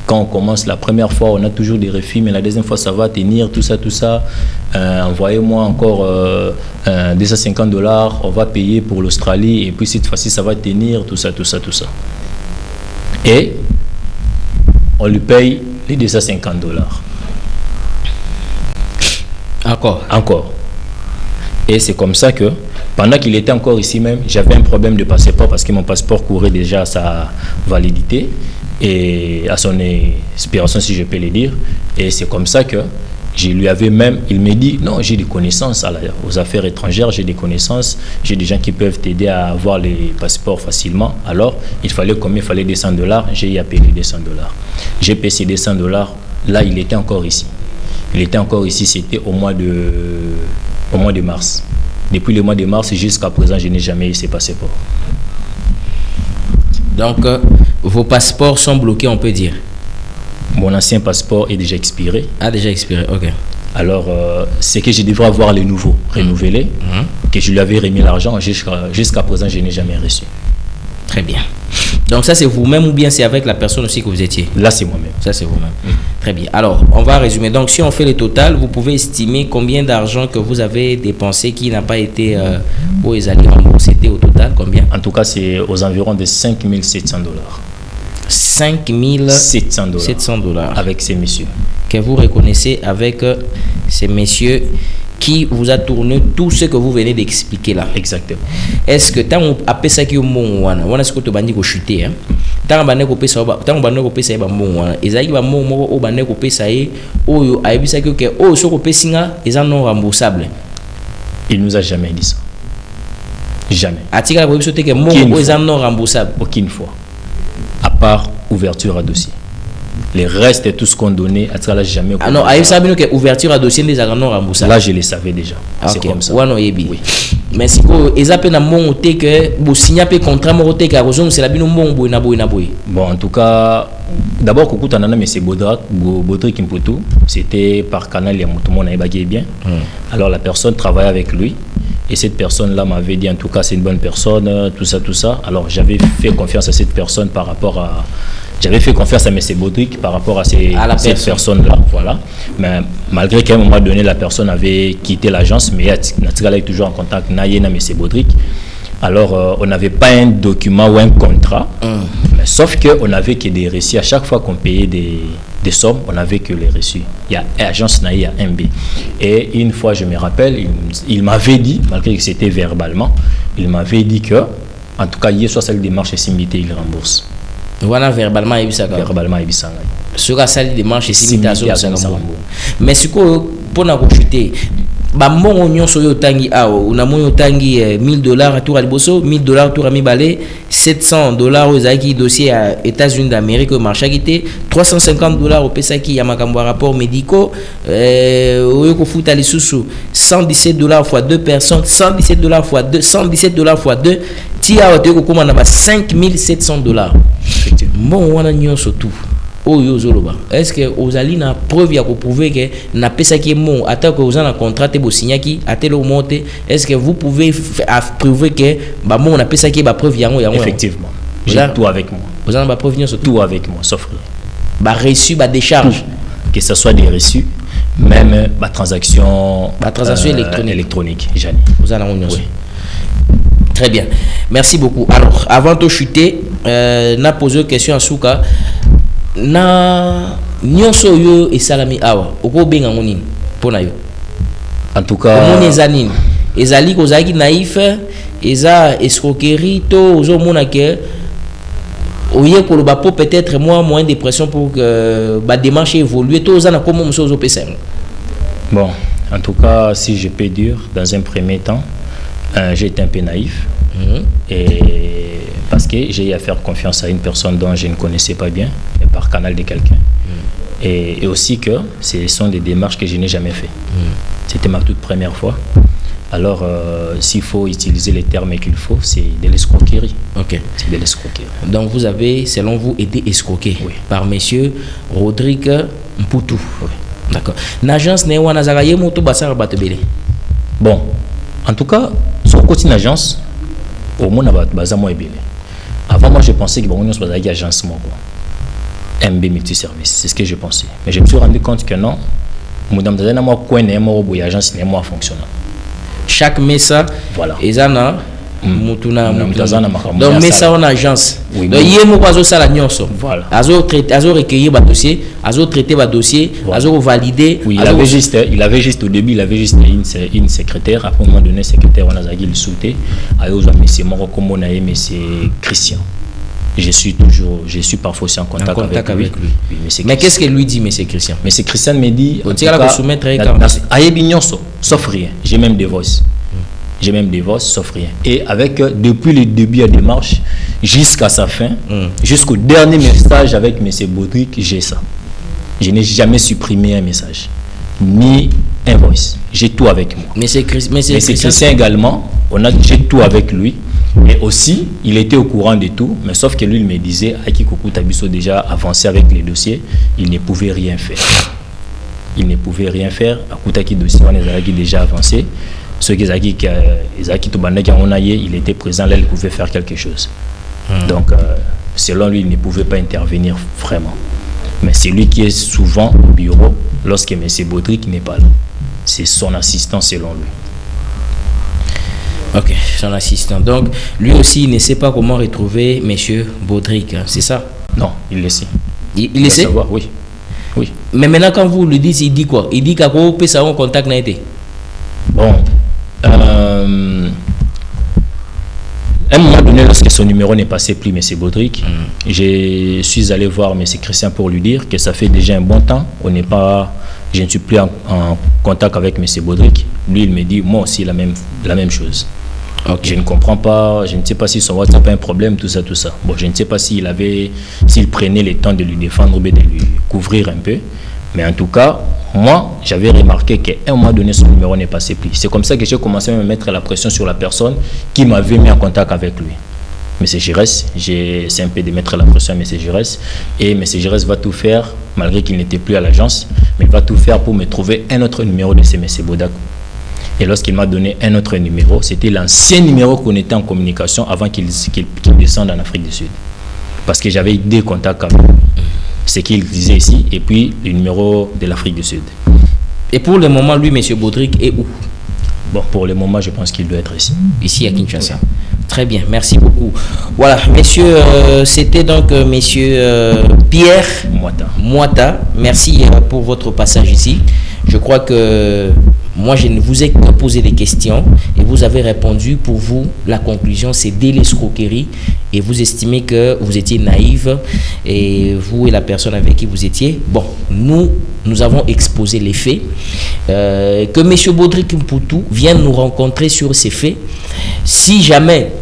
Quand on commence la première fois, on a toujours des refus, mais la deuxième fois, ça va tenir, tout ça. Envoyez-moi encore $250, on va payer pour l'Australie, et puis cette fois-ci, ça va tenir, tout ça. Et on lui paye les $250. Encore. Et c'est comme ça que, pendant qu'il était encore ici même, j'avais un problème de passeport parce que mon passeport courait déjà à sa validité et à son expiration, si je peux le dire. Et c'est comme ça que je lui avais même, il me dit, non, j'ai des connaissances aux affaires étrangères, j'ai des connaissances, j'ai des gens qui peuvent t'aider à avoir les passeports facilement. Alors, il fallait combien? Il fallait $200, j'ai appelé $200. J'ai payé ces $200, là, il était encore ici. C'était au mois de mars. Depuis le mois de mars jusqu'à présent, je n'ai jamais eu ces passeports. Donc, vos passeports sont bloqués, on peut dire. Mon ancien passeport est déjà expiré. Ah, déjà expiré, ok. Alors, c'est que je devrais avoir les nouveaux renouvelés, que je lui avais remis l'argent. Jusqu'à présent, je n'ai jamais reçu. Très bien. Donc ça, c'est vous-même ou bien c'est avec la personne aussi que vous étiez? Là, c'est moi-même. Ça, c'est vous-même. Très bien. Alors, on va résumer. Donc, si on fait le total, vous pouvez estimer combien d'argent que vous avez dépensé qui n'a pas été pour les alliés remboursés. C'était au total combien? En tout cas, c'est aux environs de 5 700 $. 5 700 $. Avec ces messieurs. Que vous reconnaissez avec ces messieurs qui vous a tourné tout ce que vous venez d'expliquer là. Exactement. Est-ce que tant on appelle ça qui est mon wana ce que tu bandi ko chuter hein tant bande ko pesa tant bande ko pesa ba mon wana ezaki ba mon moko o bande ko pesa e oyo ayebisa ki que o so ko pesinga eza non remboursable. Il nous a jamais dit ça. Jamais. Atika ko biso te que mon eza non remboursable aucune fois. À part ouverture à dossier. Les restes et tout ce qu'on donnait, à ça, jamais. Ah non, à ça, que ouverture à dossier des non remboursable. Là, je les savais déjà. C'est comme ça. Oui. Mais si vous avez un bon que vous signez un contrat, c'est la bon. Bon, en tout cas, d'abord, Coucou Tanana, mais c'est Baudric Kimputu. C'était par canal, tout le monde a bien. Alors, la personne travaillait avec lui. Et cette personne-là m'avait dit, en tout cas, c'est une bonne personne, tout ça. Alors, j'avais fait confiance à cette personne par rapport à... J'avais fait confiance à M. Baudric par rapport à cette personne-là. Voilà. Mais malgré qu'à un moment donné, la personne avait quitté l'agence, mais elle est toujours en contact avec M. Baudric. Alors, on n'avait pas un document ou un contrat, mais sauf qu'on n'avait que des reçus. À chaque fois qu'on payait des sommes, on n'avait que les reçus. Il y a agence Naï, il y a MB. Et une fois, je me rappelle, il m'avait dit, malgré que c'était verbalement, il m'avait dit que, en tout cas, hier soit celle des démarches et similité, il rembourse. Voilà, verbalement, il verbalement, il s'en sur la salle de démarche et similité, mais ce que pour nous chuter, bon on so yo tangi ao na mo yo tangi $1000 tour à liboso $1000 tour à mi balé $700 aux aki dossier à États-Unis d'Amérique au marché qui était $350 au pesa qui ya makambo rapport médicaux oyo ko futa lisusu $117 fois 2 personnes $117 fois 2 $117 fois 2 tia o te ko komana ba $5700 bon wana nyonso tout. Est-ce que vous avez une preuve pour prouver que na pesa qui est mon attends que vous avez un contrat et vous signez qui a tel monté est-ce que vous pouvez prouver que bah mon na pesa qui est ba preuve yango effectivement j'ai tout avec moi vous avez ba preuve sur tout avec moi sauf rien ba reçu ba décharge que ce soit des reçus même ba transaction électronique Jani vous avez oui. Très bien merci beaucoup alors avant de chuter n'a posé une question à Souka na nyonso yo esalami awa okobenga ngonini pona yo en tout cas omoni ezanini ezali kozaki naïf eza escroquerie to ozomona ke oye koloba po peut-être moi moins de pression pour que ba démarche évolue to ozana comme moso ozopesa bon en tout cas si je peux dire dans un premier temps j'ai été un peu naïf et parce que j'ai eu à faire confiance à une personne dont je ne connaissais pas bien, par canal de quelqu'un. Et aussi que ce sont des démarches que je n'ai jamais fait. C'était ma toute première fois. Alors, s'il faut utiliser les termes qu'il faut, c'est de l'escroquerie. Ok. C'est de l'escroquerie. Donc, vous avez, selon vous, été escroqué par monsieur Rodrigue Mputu. Oui. D'accord. L'agence n'est pas une bon, en tout cas, sur le côté d'agence, au moins, on a avant moi, je pensais que bon, on avait agence MB multiservice, c'est ce que je pensais. Mais je me suis rendu compte que non, madame Dazana moi quoi n'est moi agence n'est moi fonctionnant. Chaque messa, voilà. Ezana mutuna donc messa en agence. Oui, donc hier moi azo sala nyonso. Voilà. Azo recueillir ba dossier, azo traiter ba dossier, azo valider. Oui, il avait juste au début, il avait juste une secrétaire. Après un moment donné, secrétaire on a zagi le sauté. Ayo za monsieur moko comme on a aimé c'est Christian. Je suis parfois aussi en contact avec lui. Oui, mais qu'est-ce que lui dit, monsieur Christian? Monsieur Christian me dit, sauf rien. J'ai même des voices. J'ai même des voices, sauf rien. Et avec, depuis le début de la démarche, jusqu'à sa fin, jusqu'au dernier message avec monsieur Baudric, j'ai ça. Je n'ai jamais supprimé un message, ni un voice. J'ai tout avec moi. Monsieur Christian également, j'ai tout avec lui. Et aussi, il était au courant de tout, mais sauf que lui, il me disait, Aki Koukou Tabiso déjà avancé avec les dossiers, il ne pouvait rien faire. Il ne pouvait rien faire. Akutaki dossier, on est déjà avancé. Ceux qui il était présent là, il pouvait faire quelque chose. Donc, selon lui, il ne pouvait pas intervenir vraiment. Mais c'est lui qui est souvent au bureau lorsque M. Baudric n'est pas là. C'est son assistant selon lui. Ok, son assistant. Donc, lui aussi, il ne sait pas comment retrouver M. Baudric, hein, c'est ça? Non, il le sait. Il le sait? Savoir, oui. Oui. Mais maintenant, quand vous le dites, il dit quoi? Il dit qu'à quoi peut ça en contact n'a été? Bon. À un moment donné, lorsque son numéro n'est passé plus, M. Baudric, je suis allé voir M. Christian pour lui dire que ça fait déjà un bon temps. Je ne suis plus en contact avec M. Baudric. Lui, il me dit, moi aussi, la même chose. Okay. Je ne comprends pas, je ne sais pas si son WhatsApp a un problème, tout ça. Bon, je ne sais pas s'il prenait le temps de lui défendre ou de lui couvrir un peu. Mais en tout cas, moi, j'avais remarqué qu'à un moment donné, son numéro n'est passé plus. C'est comme ça que j'ai commencé à me mettre la pression sur la personne qui m'avait mis en contact avec lui. M. Giresse, c'est un peu de mettre la pression à M. Giresse. Et M. Giresse va tout faire, malgré qu'il n'était plus à l'agence, mais il va tout faire pour me trouver un autre numéro de ce M. Baudric. Et lorsqu'il m'a donné un autre numéro, c'était l'ancien numéro qu'on était en communication avant qu'il descende en Afrique du Sud. Parce que j'avais des contacts avec lui. Ce qu'il disait ici, et puis le numéro de l'Afrique du Sud. Et pour le moment, lui, M. Baudric, est où? Bon, pour le moment, je pense qu'il doit être ici. Ici, à Kinshasa. Oui. Très bien, merci beaucoup. Voilà, messieurs, c'était donc monsieur Pierre Moata. Merci pour votre passage ici. Je crois que moi, je ne vous ai que posé des questions et vous avez répondu. Pour vous, la conclusion, c'est dès l'escroquerie et vous estimez que vous étiez naïve et vous et la personne avec qui vous étiez. Bon, nous avons exposé les faits. Que M. Baudric Mputu vienne nous rencontrer sur ces faits. Si jamais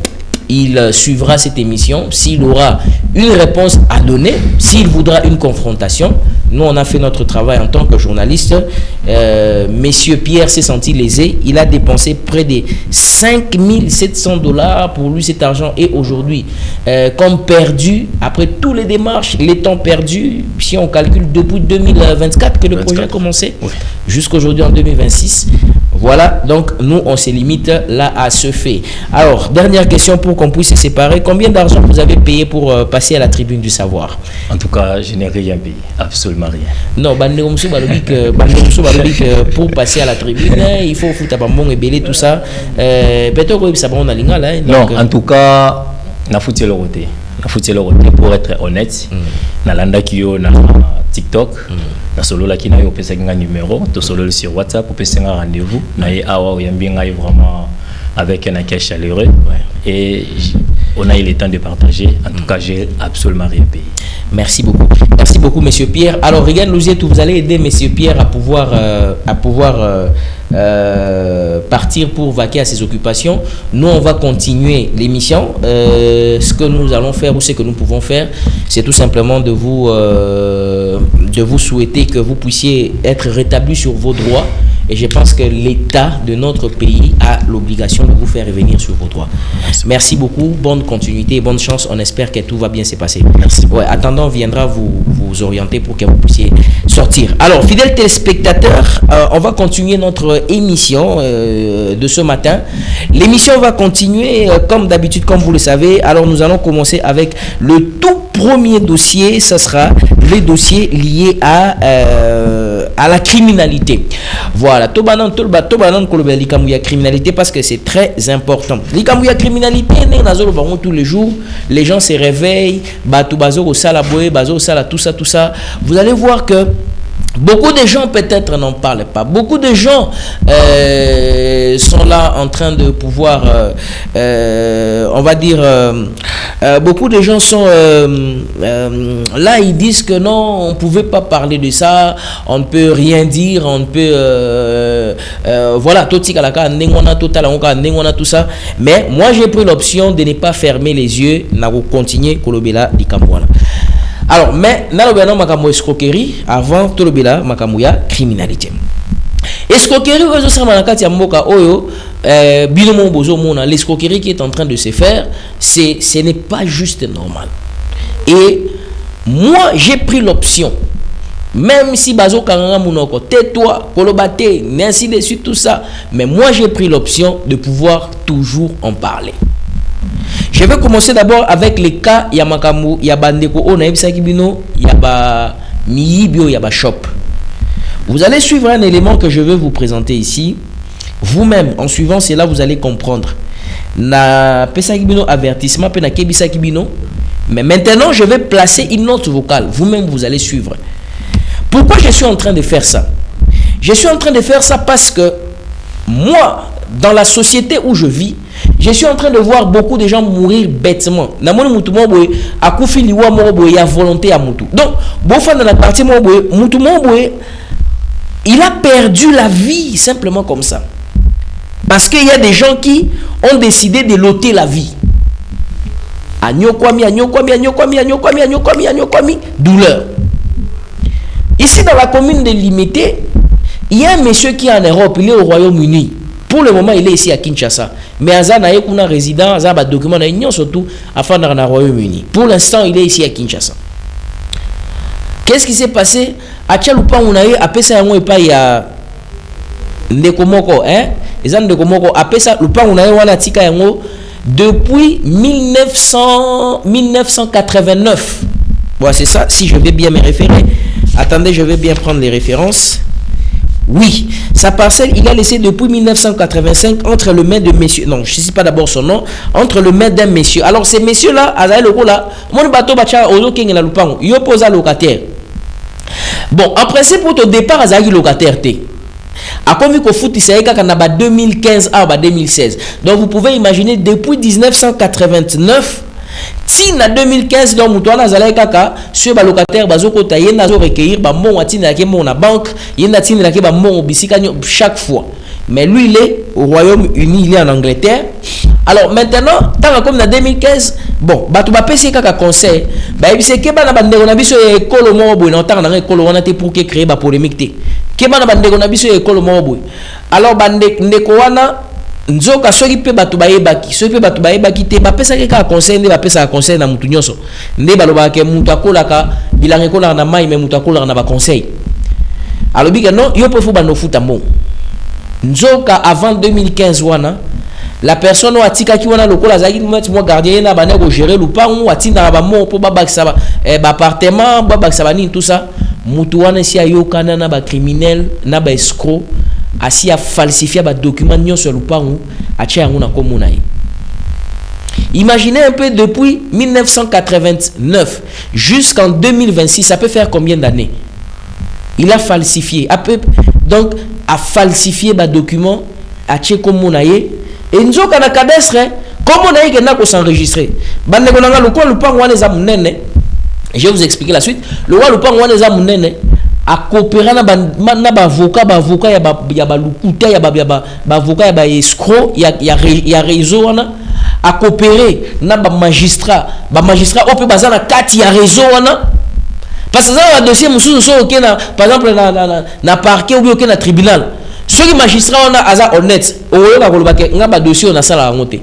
il suivra cette émission, s'il aura une réponse à donner, s'il voudra une confrontation, nous on a fait notre travail en tant que journaliste. Monsieur Pierre s'est senti lésé, il a dépensé près de 5700 $ pour lui. Cet argent est aujourd'hui comme perdu après tous les démarches, les temps perdus. Si on calcule depuis 2024 que le projet a commencé, oui, jusqu'aujourd'hui en 2026. Voilà, donc nous on se limite là à ce fait. Alors, dernière question pour qu'on puisse se séparer. Combien d'argent vous avez payé pour passer à la tribune du savoir? En tout cas, je n'ai rien payé, absolument rien. Non, pour passer à la tribune, il faut foutre un bon et belé, tout ça. Non, en tout cas, na foutu le roté. Pour être honnête, nalanda kiyo na TikTok, na solo la kina yo pesa kinga numéro, to solo sur WhatsApp pour pesa un rendez-vous, na ye awa yambi ngai vraiment avec un accueil chaleureux, et on a eu le temps de partager. En tout cas, j'ai absolument rien payé. Merci beaucoup. Merci beaucoup, monsieur Pierre. Alors, regarde, vous allez aider monsieur Pierre à pouvoir partir pour vaquer à ses occupations. Nous, on va continuer l'émission. Ce que nous allons faire ou ce que nous pouvons faire, c'est tout simplement de vous souhaiter que vous puissiez être rétabli sur vos droits. Et je pense que l'État de notre pays a l'obligation de vous faire revenir sur vos droits. Merci beaucoup, bonne continuité, bonne chance. On espère que tout va bien se passer. Merci. Ouais, attendant, on viendra vous orienter pour que vous puissiez sortir. Alors, fidèles téléspectateurs, on va continuer notre émission de ce matin. L'émission va continuer comme d'habitude, comme vous le savez. Alors, nous allons commencer avec le tout premier dossier. Ça sera les dossiers liés à la criminalité. Voilà, tobanan kolobela likamouya criminalité parce que c'est très important. Likamouya criminalité, tous les jours, les gens se réveillent, bato bazo sala boye, bazo sala tout ça. Vous allez voir que beaucoup de gens peut-être n'en parlent pas. Beaucoup de gens sont là en train de pouvoir, on va dire, beaucoup de gens sont là, ils disent que non, on ne pouvait pas parler de ça, on ne peut rien dire, on ne peut, voilà, tout ça. Mais moi, j'ai pris l'option de ne pas fermer les yeux, n'a continuer kolobela di Kamouala. Alors, mais nalobela makambo escroquerie avant tolobela makambo ya criminalité. Escroquerie ozo sama na kati ya mboka oyo Binomo Bozo Mona, l'escroquerie qui est en train de se faire, ce n'est pas juste normal. Et moi, j'ai pris l'option, même si Bazo Karanga Mounoko, tais-toi, Kolobate, ainsi de suite, tout ça, mais moi, j'ai pris l'option de pouvoir toujours en parler. Je vais commencer d'abord avec les cas Yamakamu, Yabandeko, Onaibsakibino, Yaba Miyibio, Yaba Shop. Vous allez suivre un élément que je vais vous présenter ici. Vous-même, en suivant cela, vous allez comprendre. Na Pesakibino avertissement, pe na Kebisakibino. Mais maintenant, je vais placer une note vocale. Vous-même, vous allez suivre. Pourquoi je suis en train de faire ça? Je suis en train de faire ça parce que moi, dans la société où je vis, je suis en train de voir beaucoup de gens mourir bêtement. Donc, dans la partie il a perdu la vie simplement comme ça. Parce qu'il y a des gens qui ont décidé de loter la vie. Douleur. Ici dans la commune de Limité, il y a un monsieur qui est en Europe, il est au Royaume-Uni. Pour le moment, il est ici à Kinshasa. Mais Azana est un résident, Azana a document surtout afin dans le Royaume-Uni. Pour l'instant, il est ici à Kinshasa. Qu'est-ce qui s'est passé? À Tchaloupa, on a eu à Pessa et pas il y a Ndekomoko, hein? Les ans de Komoko, à Pessa, le pan on a eu à Tika yango depuis 1989. Bon, c'est ça, si je vais bien me référer. Attendez, je vais bien prendre les références. Oui, sa parcelle, il a laissé depuis 1985 entre le main de messieurs. Non, je ne sais pas d'abord son nom. Entre le main d'un monsieur. Alors, ces messieurs-là, Azaï Loko là, mon bateau bacha Ozo King et la Lupango, il oppose à locataire. Bon, en principe, pour ton départ, Azaï locataire T. A combien qu'on fout ici quand on a 2015 à 2016. Donc, vous pouvez imaginer depuis 1989. Tina 2015 donc mutwana zala kaka sur ba locataire bazoko taye nazo recueillir ba mon atina ke mon na banque yena tina ke ba mon bisika chaque fois. Mais lui il est au Royaume-Uni, il est en Angleterre. Alors maintenant tant comme dans 2015 bon batu ba pesi kaka conseil ba ebise ke bana bandeko na biso e kolo mo boy na tant na kolo wana te pour que créer ba polémique te ke bana bandeko na biso e kolo mo boy. Alors bandeko wana nzoka soki pe batu bayebaki soki pe batu bayebaki te bapesa ke ka conseil nde bapesa conseil na mutu nyonso nde baloba ke mutu akolaka bilange kola na mai me mutu akola na ba conseil alobi ke non yo pe fu bando futa mo nzoka avant 2015 wana la personne atika ki wana lokola zaki mati mo gardien na bana ko gérer lupangu atina ba mo po babakisa ba appartement babakisa ba ni tout ça mutu wana si ayokana na ba criminel na ba escroc asi a falsifié ba document nyon sur le pangu a tia nguna komuna yi. Imaginez un peu depuis 1989 jusqu'en 2026, ça peut faire combien d'années? Il a falsifié donc a falsifié ba document a tia komuna yi et nzoka na cadastre komuna yi ke na ko s'enregistrer bande ko nga lokolo le pangu wana za munene. Je vais vous expliquer la suite. Le roi le pangu wana za munene a coopéré na avocat ya ba lukuta ya ba avocat ya ba escroc ya réseau wana a coopéré na ba magistrat ope bazana kati ya réseau wana parce que ça un dossier mususu so ok na par exemple na parquet ou bien ok na tribunal ceux qui magistrat wana aza honnête oyo ka koloba ke nga ba dossier on a sala ngote.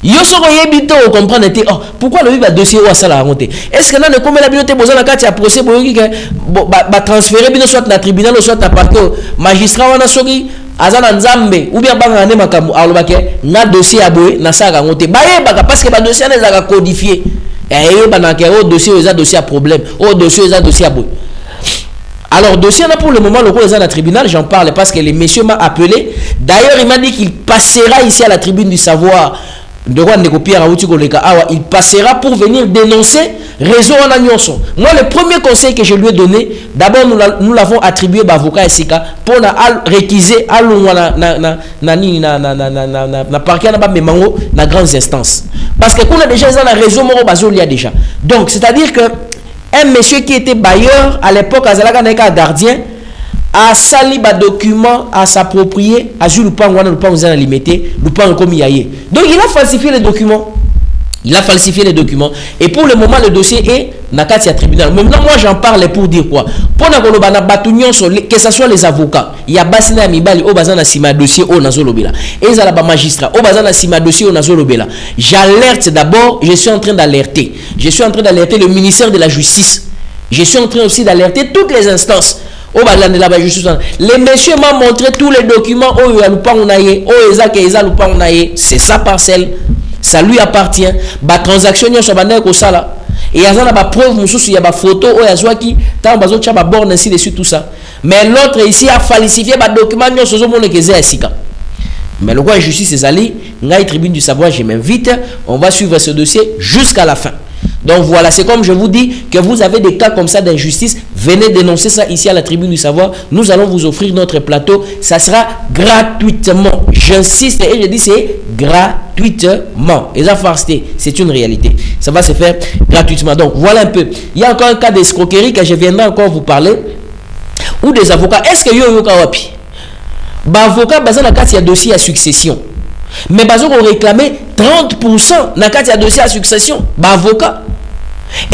Yo soko yebito o comprendre te oh pourquoi le dossier ou ça la raconter est-ce que na ne comme la binote besoin na kati ya procès boyoki ke ba transférer bino soit na tribunal ou soit na parquet magistrat wana soki azana nzambe ou bien banga ne makambo alobake na dossier aboy na saka ngote bayebaka parce que ba dossier na ezaka codifié et ba ke o dossier eza dossier à problème o dossier eza dossier aboy. Alors dossier là pour le moment le eza na tribunal, j'en parle parce que les messieurs m'a appelé. D'ailleurs il m'a dit qu'il passera ici à la tribune du savoir. Il passera pour venir dénoncer réseau en agnosson. Moi, le premier conseil que je lui ai donné, d'abord nous l'avons attribué à l'avocat SIKA pour réquiser à na parquet na grandes instances. Parce que qu'on a déjà un réseau moro il y a déjà. Donc, c'est-à-dire que un monsieur qui était bailleur à l'époque, à gardien, a sali ba document à s'approprier à Jules Lupango wana Lupango zana limité Lupango comme yaye. Donc il a falsifié les documents. Il a falsifié les documents. Et pour le moment, le dossier est dans le tribunal. Maintenant, moi, j'en parle pour dire quoi? Pour que ce soit les avocats, il y a Basina Mibali, au bazan Sima dossier, au Nazolobela. Et il y a magistrat, au bazan Sima dossier, au Nazolobela. J'alerte d'abord, je suis en train d'alerter. Je suis en train d'alerter le ministère de la Justice. Je suis en train aussi d'alerter toutes les instances. Les messieurs m'ont montré tous les documents. C'est sa parcelle. Ça lui appartient. La transaction sur la et il y a des preuves, il y a des photos, il y a des bornes ainsi dessus, tout ça. Mais l'autre ici a falsifié les documents. Mais le quoi injustice, c'est allé. Dans tribune du savoir, je m'invite. On va suivre ce dossier jusqu'à la fin. Donc voilà, c'est comme je vous dis que vous avez des cas comme ça d'injustice. Venez dénoncer ça ici à la tribune du savoir. Nous allons vous offrir notre plateau. Ça sera gratuitement. J'insiste et je dis c'est gratuitement. Et ça, c'est une réalité. Ça va se faire gratuitement. Donc voilà un peu. Il y a encore un cas d'escroquerie que je viendrai encore vous parler. Ou des avocats. Est-ce que yo kawapi? Avocat, basé dans il y a dossier à succession. Mais basé on réclamait 30% dans il y a dossier à succession. Avocat.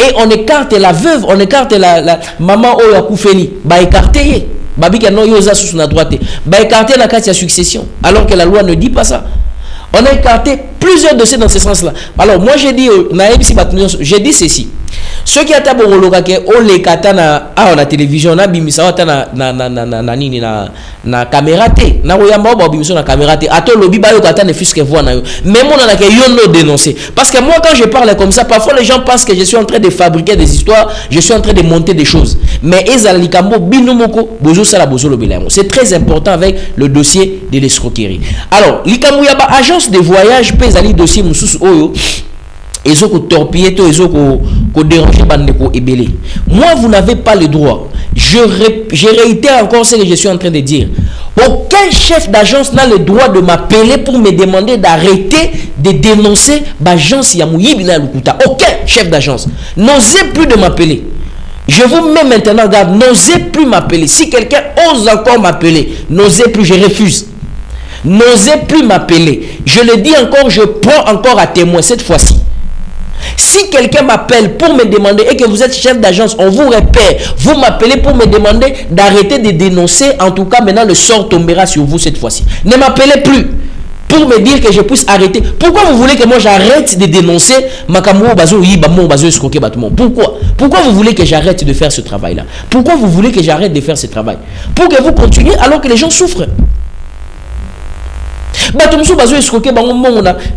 Et on écarte la veuve, on écarte la maman ou la koufeli. Écarté. Babi qui non yosa sous la droite. Écarté la carte de succession. Alors que la loi ne dit pas ça. On a écarté plusieurs dossiers dans ce sens-là. Alors moi j'ai dit ceci. Ceux qui ont les katana à la télévision, na bimisa na caméra té, na oyamba ba bimisa na caméra té. Ato lobi ba yo katana fisque voix na yo. Même on a que yo no dénoncer. Parce que moi quand je parle comme ça, parfois les gens pensent que je suis en train de fabriquer des histoires, je suis en train de monter des choses. Mais ezala likambo binomoko bozo sala bozo lobelamo. C'est très important avec le dossier de l'escroquerie. Alors, likambo yaba agence de voyage pezali dossier mususu oyo. Ils ont torpillé, ils ont dérangé Bandeko Ebele. Moi, vous n'avez pas le droit. Je réitère encore ce que je suis en train de dire. Aucun chef d'agence n'a le droit de m'appeler pour me demander d'arrêter de dénoncer l'agence Yamouyi Bina Lukuta. Aucun chef d'agence. N'osez plus de m'appeler. Je vous mets maintenant, garde, n'osez plus m'appeler. Si quelqu'un ose encore m'appeler, n'osez plus, je refuse. N'osez plus m'appeler. Je le dis encore, je prends encore à témoin cette fois-ci. Si quelqu'un m'appelle pour me demander et que vous êtes chef d'agence, on vous repère, vous m'appelez pour me demander d'arrêter de dénoncer, en tout cas maintenant le sort tombera sur vous cette fois-ci. Ne m'appelez plus pour me dire que je puisse arrêter. Pourquoi vous voulez que moi j'arrête de dénoncer Pourquoi vous voulez que j'arrête de faire ce travail-là? Pourquoi vous voulez que j'arrête de faire ce travail? Pour que vous continuez alors que les gens souffrent.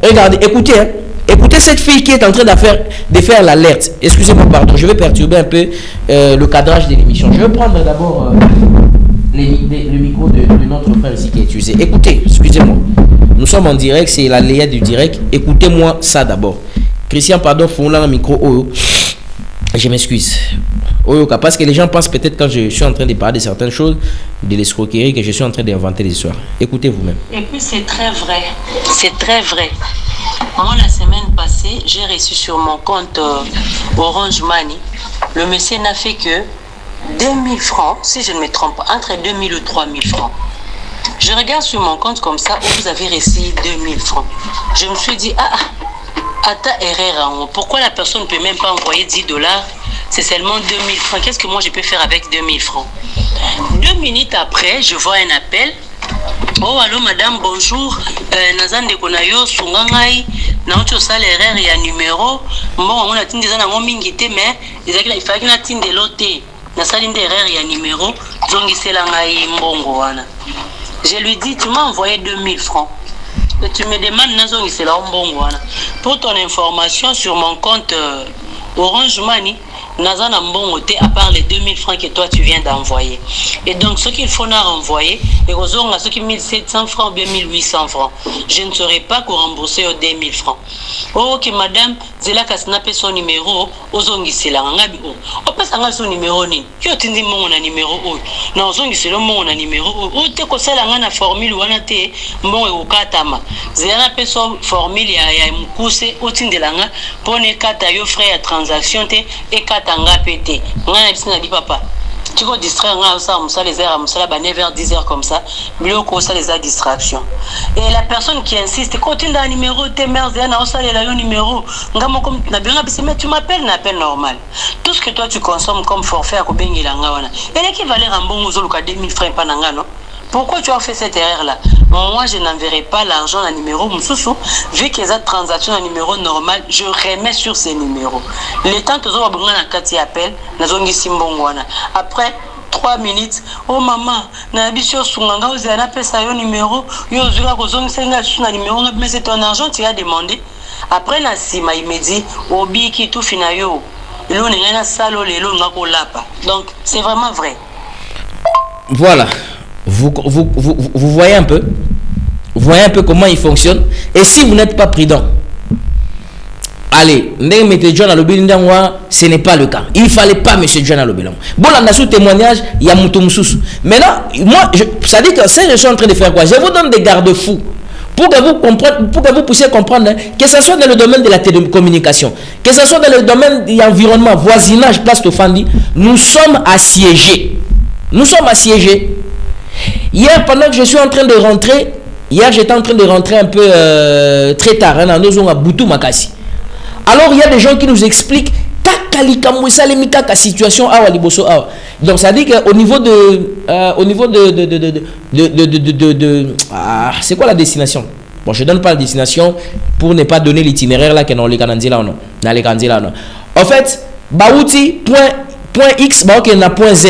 Regardez, écoutez, hein. Écoutez cette fille qui est en train de faire l'alerte. Excusez-moi, pardon, je vais perturber un peu le cadrage de l'émission. Je vais prendre d'abord le micro de notre frère ici qui est utilisé. Écoutez, excusez-moi. Nous sommes en direct, c'est la Léa du direct. Écoutez-moi ça d'abord. Christian, pardon, faut là un micro. Oh, je m'excuse. Parce que les gens pensent peut-être quand je suis en train de parler de certaines choses, de l'escroquerie, que je suis en train d'inventer des histoires. Écoutez vous-même. Et puis c'est très vrai. C'est très vrai. Moi, la semaine passée, j'ai reçu sur mon compte Orange Money. Le monsieur n'a fait que 2000 francs, si je ne me trompe pas, entre 2000 ou 3000 francs. Je regarde sur mon compte comme ça, où vous avez reçu 2000 francs. Je me suis dit, attends, erreur, pourquoi la personne ne peut même pas envoyer 10 $? C'est seulement 2000 francs. Qu'est-ce que moi je peux faire avec 2000 francs? 2 minutes après, je vois un appel. Oh, allô madame, bonjour. Nazande konayo sungangai na ocho salaire ya numéro. Bon, on a tindi zana ngomingité mais il fallait que na tinde loté. Na salinde erreur ya numéro, zongisela ngai mbongo wana. Je lui dis tu m'as envoyé 2000 francs. Et tu me demandes na zongisela mbongo wana. Pour ton information sur mon compte Orange Money, Nazana mbongo te à part les 2000 francs que toi tu viens d'envoyer. Et donc ce qu'il faut renvoyer, et aux autres, ce qui 1700 francs ou bien 1800 francs, je ne saurais pas qu'on rembourser aux 2000 francs. Oh, ok madame, Zela Kasnape son numéro, aux ongisela ngabi o. O passe à son numéro ni. Yo tindi mon numéro o. Na ongisela mon numéro o. O te ko sala ngana formule wana te mon e ukatama. Zela pe son formule ya mukuse o tindela nga pone kata yo frais ya transaction te e kata nga pété. Ngana bisina di papa. Tu vas distraire les heures, à 9h, 10h comme ça, mais ça les a distractions. Et la personne qui insiste, quand tu as un numéro, tes mères, un numéro, tu m'appelles, n'appelle normal. Tout ce que toi tu consommes comme forfait à Kobengi Langawana, et l'équivalent en bon aux 2000 francs panangano. Pourquoi tu as fait cette erreur-là? Moi, je n'enverrai pas l'argent à numéro Moussoussou. Vu qu'il y a transaction à numéro normal, je remets sur ces numéros. Les temps que tu as appel, après 3 minutes, oh maman, numéro, mais c'est ton argent, tu as demandé. Après, il me dit, Obi qui tout finayo. Donc, c'est vraiment vrai. Voilà. Vous voyez un peu, vous voyez un peu comment il fonctionne. Et si vous n'êtes pas prudent, allez, ce n'est pas le cas. Il ne fallait pas M. John Alobelang. Bon, là, dans ce témoignage, il y a Moutoumsous. Maintenant, moi, ça dit que je suis en train de faire quoi? Je vous donne des garde-fous pour que vous puissiez comprendre, que ce soit dans le domaine de la télécommunication, que ce soit dans le domaine de l'environnement, voisinage, place Tofandi, nous sommes assiégés. Nous sommes assiégés. Hier, pendant que je suis en train de rentrer, j'étais en train de rentrer un peu très tard, à Boutou Makasi. Alors, il y a des gens qui nous expliquent la situation. Donc, ça dit qu'au niveau c'est quoi la destination? Bon, je ne donne pas la destination pour ne pas donner l'itinéraire là que dans les Kananzila. En fait, Baouti, point X, point Z.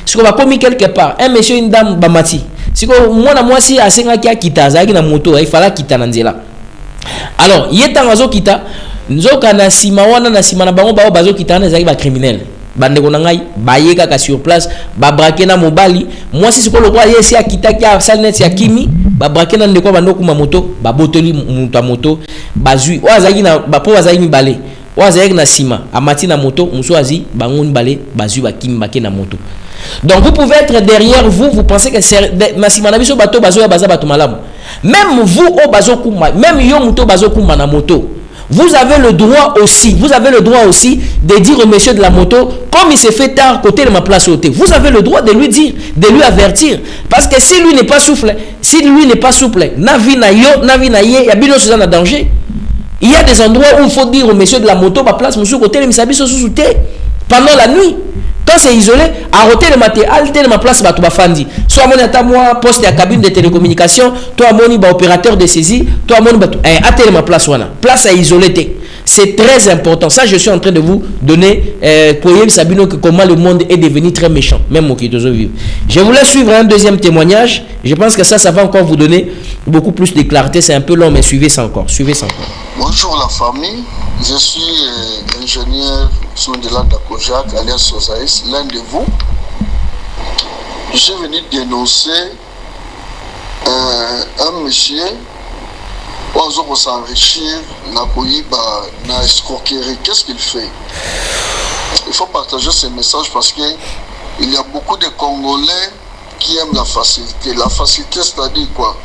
Si on va commis quelque part, un monsieur, une dame, Bamati. Si moi, si à 5 ans, qui na moto, il fallait quitter Nanzela. Alors, il y a un razo kita, nous avons na simawana na simana bango bazo kita na zaki criminel. Bande konangai, baye kaka sur place, ba braquer na mobali. Moi si ko lokwa yesi akita ki a salnet ya kimi, ba braquer na ndeko bando kuma moto, ba botoli muta moto, bazui. Wa zaki na ba po zaki mi balé. Wa zaki na sima, amati na moto, musoazi bangun balé, bazui ba kimi baké na moto. Donc vous pouvez être derrière vous pensez que c'est bateau bazo ya baza bato malamu. Même vous au bazo kuma, même yo moto bazo kuma na moto. Vous avez le droit aussi de dire au monsieur de la moto, comme il s'est fait tard côté de ma place ôtée, vous avez le droit de lui dire, de lui avertir. Parce que si lui n'est pas souple, navi na ye, ya bino sous un danger. Il y a des endroits où il faut dire au monsieur de la moto, ma place, monsieur côté de misabi sous pendant la nuit. Quand c'est isolé, arrêtez le matin, altez ma place, bah, tu vas fandi. Soit moi, poste à cabine de télécommunication, toi, mon opérateur de saisie, toi, mon altez ma place, place à isoler. C'est très important. Ça, je suis en train de vous donner, comment le monde est devenu très méchant. Même moi qui te je voulais suivre un deuxième témoignage. Je pense que ça va encore vous donner beaucoup plus de clarté. C'est un peu long, mais suivez ça encore. Bonjour la famille. Je suis ingénieur Sondeland Kojak, alias Sosaïs, l'un de vous. Je suis venu dénoncer un monsieur qui s'enrichir na escroquerie. Qu'est-ce qu'il fait? Il faut partager ce message parce qu'il y a beaucoup de Congolais qui aiment la facilité. La facilité, c'est-à-dire quoi?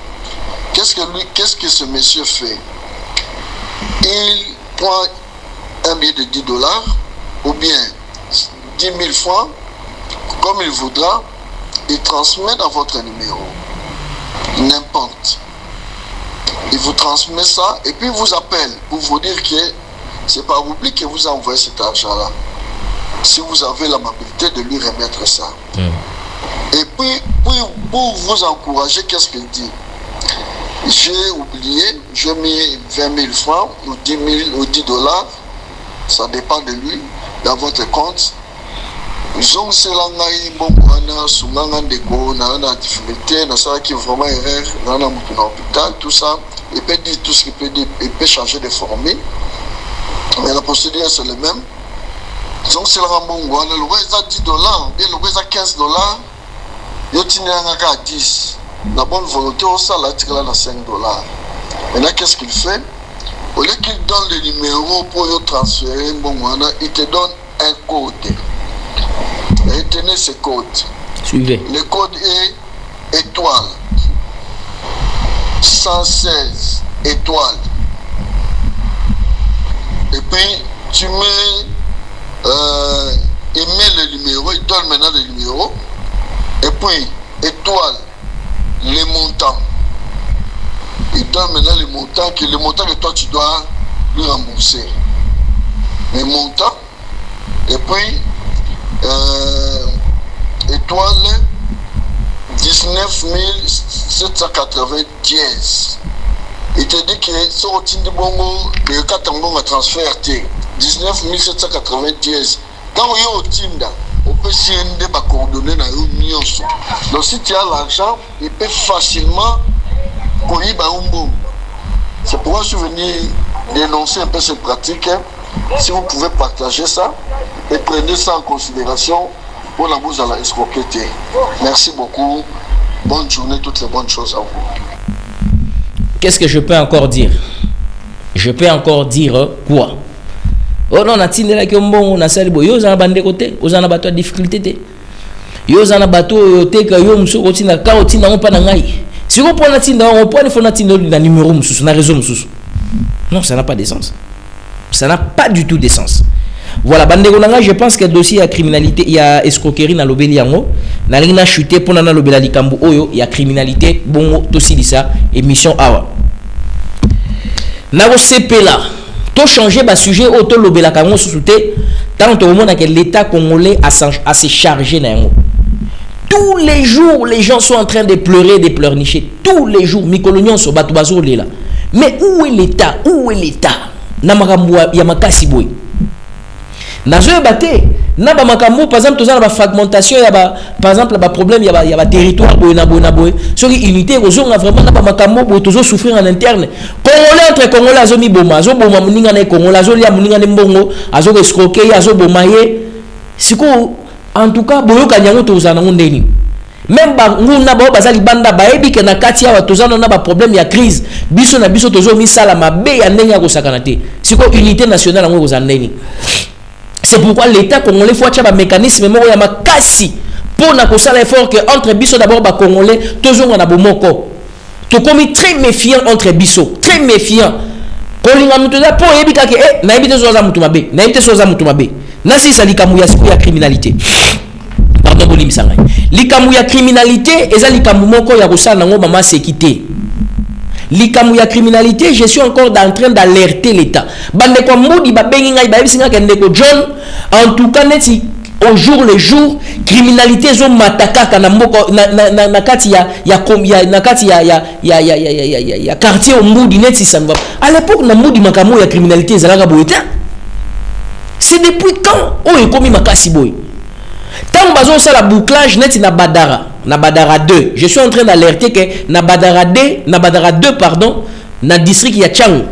Qu'est-ce que ce monsieur fait? Il prend un billet de $10 ou bien 10 000 francs, comme il voudra, il transmet dans votre numéro. N'importe. Il vous transmet ça et puis il vous appelle pour vous dire que c'est par oubli que vous envoyez cet argent-là. Si vous avez l'amabilité de lui remettre ça. Et puis, pour vous encourager, qu'est-ce qu'il dit? J'ai oublié, j'ai mis 20 000 francs ou 10 000 ou $10, ça dépend de lui, dans votre compte. Zong Selangai, Bongwana, Sunganga Ndeko, Nana difficulté, Nasa qui est vraiment erreur, Nana Moutouna hôpital, tout ça. Il peut dire tout ce qu'il peut dire, il peut changer de formule. Mais la procédure c'est le même. Zong Selangai Bongwana, le roi est à $10, bien le roi est à $15, Yotine à 10. La bonne volonté, on s'en l'a tiré à $5. Maintenant, qu'est-ce qu'il fait? Au lieu qu'il donne le numéro pour le transférer, il te donne un code. Retenez ce code. Suivez. Le code est étoile 116 étoiles. Et puis, tu mets il met le numéro, il donne maintenant le numéro, et puis étoile, les montants. Il donne maintenant le montant que toi tu dois lui rembourser. Les montants, et puis étoile 19 790. Il te dit que ce routine de bongo, le 4 ans va transfert 19 790. Quand on est au Tinda, on peut s'y coordonner dans une million. Donc si tu as l'argent, il peut facilement courir dans un bon. C'est pourquoi je suis venu dénoncer un peu ces pratiques. Si vous pouvez partager ça et prenez ça en considération pour la bourse à la escroquerie. Merci beaucoup. Bonne journée, toutes les bonnes choses à vous. Qu'est-ce que je peux encore dire? Je peux encore dire quoi? Oh non, on a tindé la kiombo, on a sali bo. Yo zana bande côté, yo zana bateau difficulté té. Yo zana bateau té que yo muso côté na ka otina on pas na ngai. Si on prend la tinda, on prend il faut na tinda na numéro muso, na réseau muso. Non, ça n'a pas de sens. Ça n'a pas du tout de sens. Voilà, Bandegonanga, je pense que le dossier à criminalité, il y a escroquerie dans l'obéli yango, na lingna chuté pour na l'obéla likambu oyo, il y a criminalité, bon, tosi lisa, émission awa. Na go CPLA, to changer ba sujet auto l'obéla kango sous-souté, tant au monde que l'État congolais a se charger na yango. Tous les jours, les gens sont en train de pleurer, de pleurnicher. Tous les jours, Mikolonion so batu bazo lela. Mais où est l'État? Où est l'État? Namakambua yamakasi boy. Nazo yabate. Naba makambo par exemple tozana ba fragmentation yaba par exemple ba problème yaba territoire boy na boy. Soki unité ozonga vraiment naba makambo boy tozo souffrir en interne. Congolais entre Congolais azo mi boma, azo boma muninga na Congolais azo lia muninga ne mbongo, azo escroquer, azo boma ye. Siko en tout cas boyo kanyango tozana ngondeni. Même nguna ba bazali banda ba ebi ke na kati ya tozana na ba problème ya crise. Biso na biso tozo mi sala mabe ya ndenga ko sakanate. Siko unité nationale ngo kozandeni. C'est pourquoi l'État congolais faut avoir un mécanisme moko ya makasi pour na kosala effort que entre biso d'abord ba congolais tozonga na bomoko. To komi très méfiant entre biso, très méfiant. Kolinga mutu da po ebi ka ke na ebi te soza mutu mabe, na ebi te soza mutu mabe. Na si ça likamu ya siku ya criminalité. Pardon boli misanga. Likamu ya criminalité eza likamu moko ya kosala nango mama sécurité. Likamu ya criminalité, je suis encore en train d'alerter l'État. Bande kwa modi ba bengi ngai ba bisinga kende ko John en tout cas neti au jour le jour criminalité zo mataka na mboko na kati ya na kati ya quartier au modi neti ça ne va. À l'époque na modi makamo ya criminalité zalaka boyeta. C'est depuis quand on est commis makasi boy. Tant bazo ça la bouclage net na Badara 2. Je suis en train d'alerter que na Badara 2 pardon, na district ya Tchang.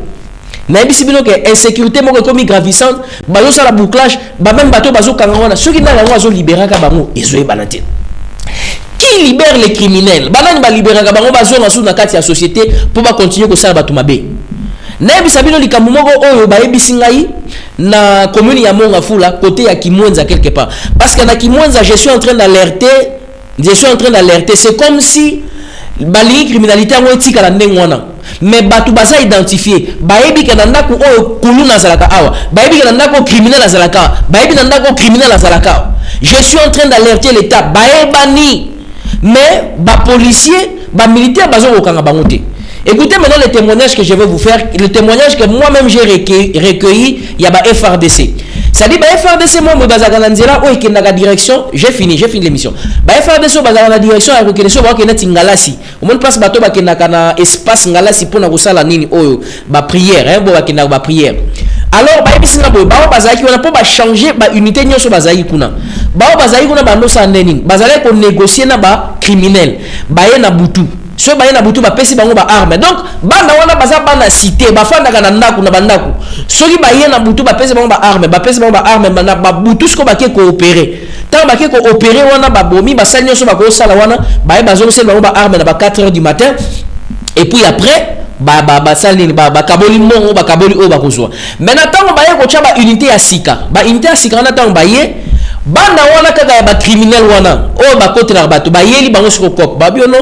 Na bisibino que insécurité moko comme gravissante, bazo ça la bouclage, ba même bateau bazo kangona, ceux qui na la bazo libérer ka bango, ezoé banate. Qui libère les criminels? Banani ba libérer ka bango bazo na sous na kati ya société pour ba continuer ko sala batu mabe. Na bisabino likambu moko oyo ba ebisingai na commune ya Monga Fula côté ya Kimwenza quelque part parce que na Kimwenza je suis en train d'alerter c'est comme si bali criminalité ngo etika la ndengwana mais batu baza identifier baebi ke nanda ko oyo kulu na zalaka awa baebi ke nanda ko criminel azalaka baebi nanda ko criminel azalaka je suis en train d'alerter l'état baebani mais ba policier ba militaire bazo kokanga bangote. Écoutez maintenant le témoignage que je vais vous faire, le témoignage que moi-même j'ai recueilli, il y a FRDC. Ça dit, FRDC, moi, je suis dans la direction, j'ai fini l'émission. FRDC, dans la direction, je suis dans Ngalasi. On me passe bateau, je suis dans l'espace Ngalasi pour nous faire la prière. Prière. Alors, on peut changer l'unité de l'unité. On négocier avec les criminels. So ba na butu ba pesi bango ba arme donc banda wana baza bana cité ba fanda kana ndaku na bandaku soki ba yena butu ba pesi bango ba arme na ba butu sko ba ke coopérer tant ba ke coopérer wana ba bomi ba sali nyoso ba ko sala wana ba zo sel bango ba arme na ba 4h du matin et puis après ba sali ba kaboli mongo ba kaboli o ba kozwa maintenant tant ba ye ko cha ba unité ya sika na tant ba ye bana wana kaka ba criminel wana o ba côté na bato ba yeli bango sur cop ba biono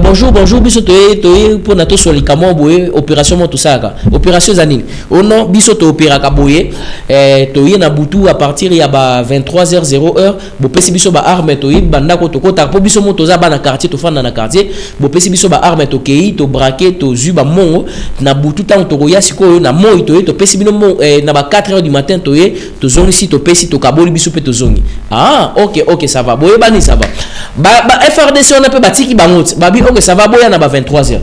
bonjour biso toye pour na to solikamo boye opération mo tout ça ka opération zanini ono biso to opéra ka boye toye na butu à partir ya ba 23h00 bo pesi biso ba arme toye banda ko to kota po biso mo toza bana quartier to fanda na quartier bo pesi biso ba arme to kei to braquer to zuba mongo na butu tant to roya siko na moi to pesi bino na ba 4h du matin toye to zongi si to pesi to kaboli biso pe to zongi. Ah, ok, ça va. Boye bani, ça va. FRDC, on a peu batiki bangout. Babi, ok, ça va. Boye na ba 23h.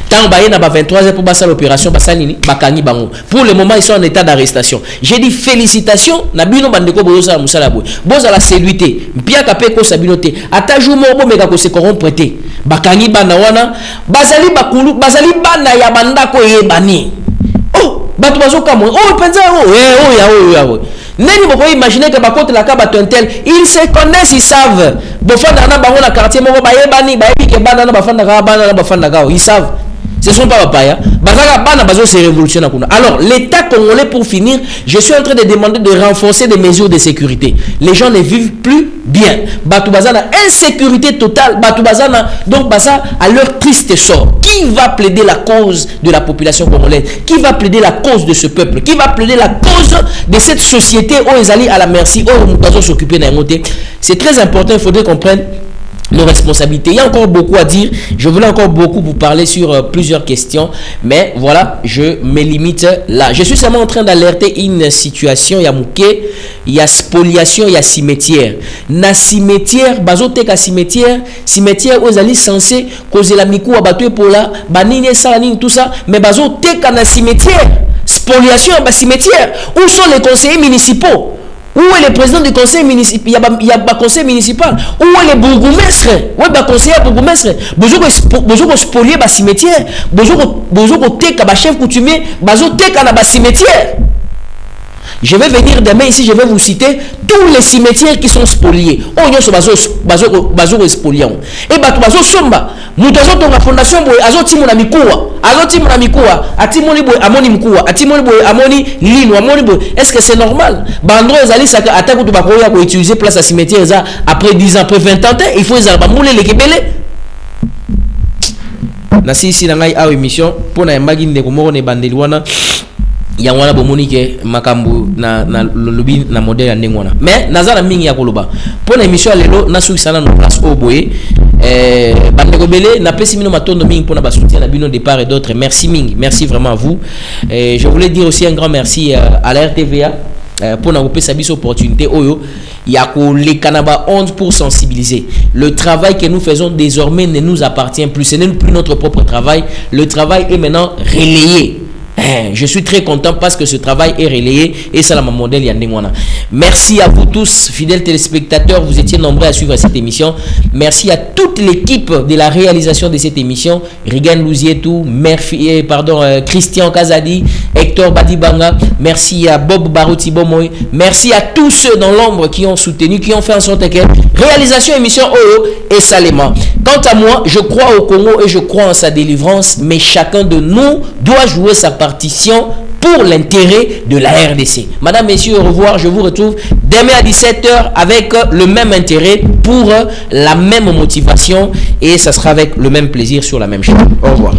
Tant baye na ba 23h pour basa l'opération, basa nini, bakangi bango. Pour le moment, ils sont en état d'arrestation. J'ai dit félicitations. Na bino bandeko bozo la musala boye. Bozo la séduité. Pia kapé ko sabinote. Ata jou morbo meka ko se corrompre te. Bakangi bana wana. Bazali bakulu, bazali bana ya banda ko yebani. Oh, batu bazo kamo. Oh, penza ya. Neni boko imaginer que bakote la ka bato intel, ils se connaissent, ils savent. Bofanda na bango na quartier moko bayebani, bayebi ke bana na bafanda ka, ils savent. Ce sont pas papaya. Bazaka bana bazo se révolutionner kuna. Alors, l'État congolais, pour finir, je suis en train de demander de renforcer des mesures de sécurité. Les gens ne vivent plus bien. Batou bazana insécurité totale, batou bazana donc baza à leur triste sort. Qui va plaider la cause de la population congolaise? Qui va plaider la cause de ce peuple? Qui va plaider la cause de cette société où ils allaient à la merci, où nous devons s'occuper d'un côté? C'est très important, il faudrait qu'on prenne nos responsabilités. Il y a encore beaucoup à dire. Je voulais encore beaucoup vous parler sur plusieurs questions, mais voilà, je me limite là. Je suis seulement en train d'alerter une situation. Il y a mouké, il y a spoliation, il y a cimetière. Na cimetière, bazote ka cimetière où ils allaient censés causer la mikou abattu pour la banine salanine tout ça, mais bazote ka na cimetière. Spoliation à cimetière. Où sont les conseillers municipaux? Où est le président du conseil municipal? Il y a un conseil municipal. Où est le bourgmestre? Où est le conseiller bourgmestre? Bonjour au spolier bas cimetière. Bonjour au teka bas chef coutumier. Bazo teka na bas cimetière. Je vais venir demain ici, je vais vous citer tous les cimetières qui sont spoliés. Oh, il y a ce spoliés. Et bato bazo somba. Mutazo tonga fondation boy azo timu na mikuwa. Azo timu na mikuwa. Atimoni boy amoni mikuwa. Atimoni boy amoni lino amoni boy. Est-ce que c'est normal? Bandro ezali saka attaque to bakoya ko utiliser place à cimetière ça après 10 ans, après 20 ans, il faut ezala ba moule le kebele. Na sisi na ngai a émission pour na mbagi ndeko moko ne bandeli wana. Yangwana bomonike makambu na lobby na modèle ya ndengwana mais nazala mingi ya koloba pour l'émission lelo na suki sana no place oboye bandeko belé na pesi mino matondo mingi pour na ba soutien na bino de part et d'autre. Merci mingi, merci vraiment à vous. Je voulais dire aussi un grand merci à la RTVA pour na opesa biso opportunité oyo ya ko les kanaba 11 pour sensibiliser. Le travail que nous faisons désormais ne nous appartient plus, ce n'est plus notre propre travail. Le travail est maintenant relayé. Je suis très content parce que ce travail est relayé et ça la modèle Yandengwana. Merci à vous tous, fidèles téléspectateurs, vous étiez nombreux à suivre cette émission. Merci à toute l'équipe de la réalisation de cette émission. Rigan Louzietou, Christian Kazadi, Hector Badibanga, merci à Bob Barouti Bomoy, merci à tous ceux dans l'ombre qui ont soutenu, qui ont fait en sorte que réalisation émission Oyo et Salema. Quant à moi, je crois au Congo et je crois en sa délivrance, mais chacun de nous doit jouer sa partition pour l'intérêt de la RDC. Madame, messieurs, au revoir. Je vous retrouve demain à 17h avec le même intérêt, pour la même motivation, et ça sera avec le même plaisir sur la même chaîne. Au revoir.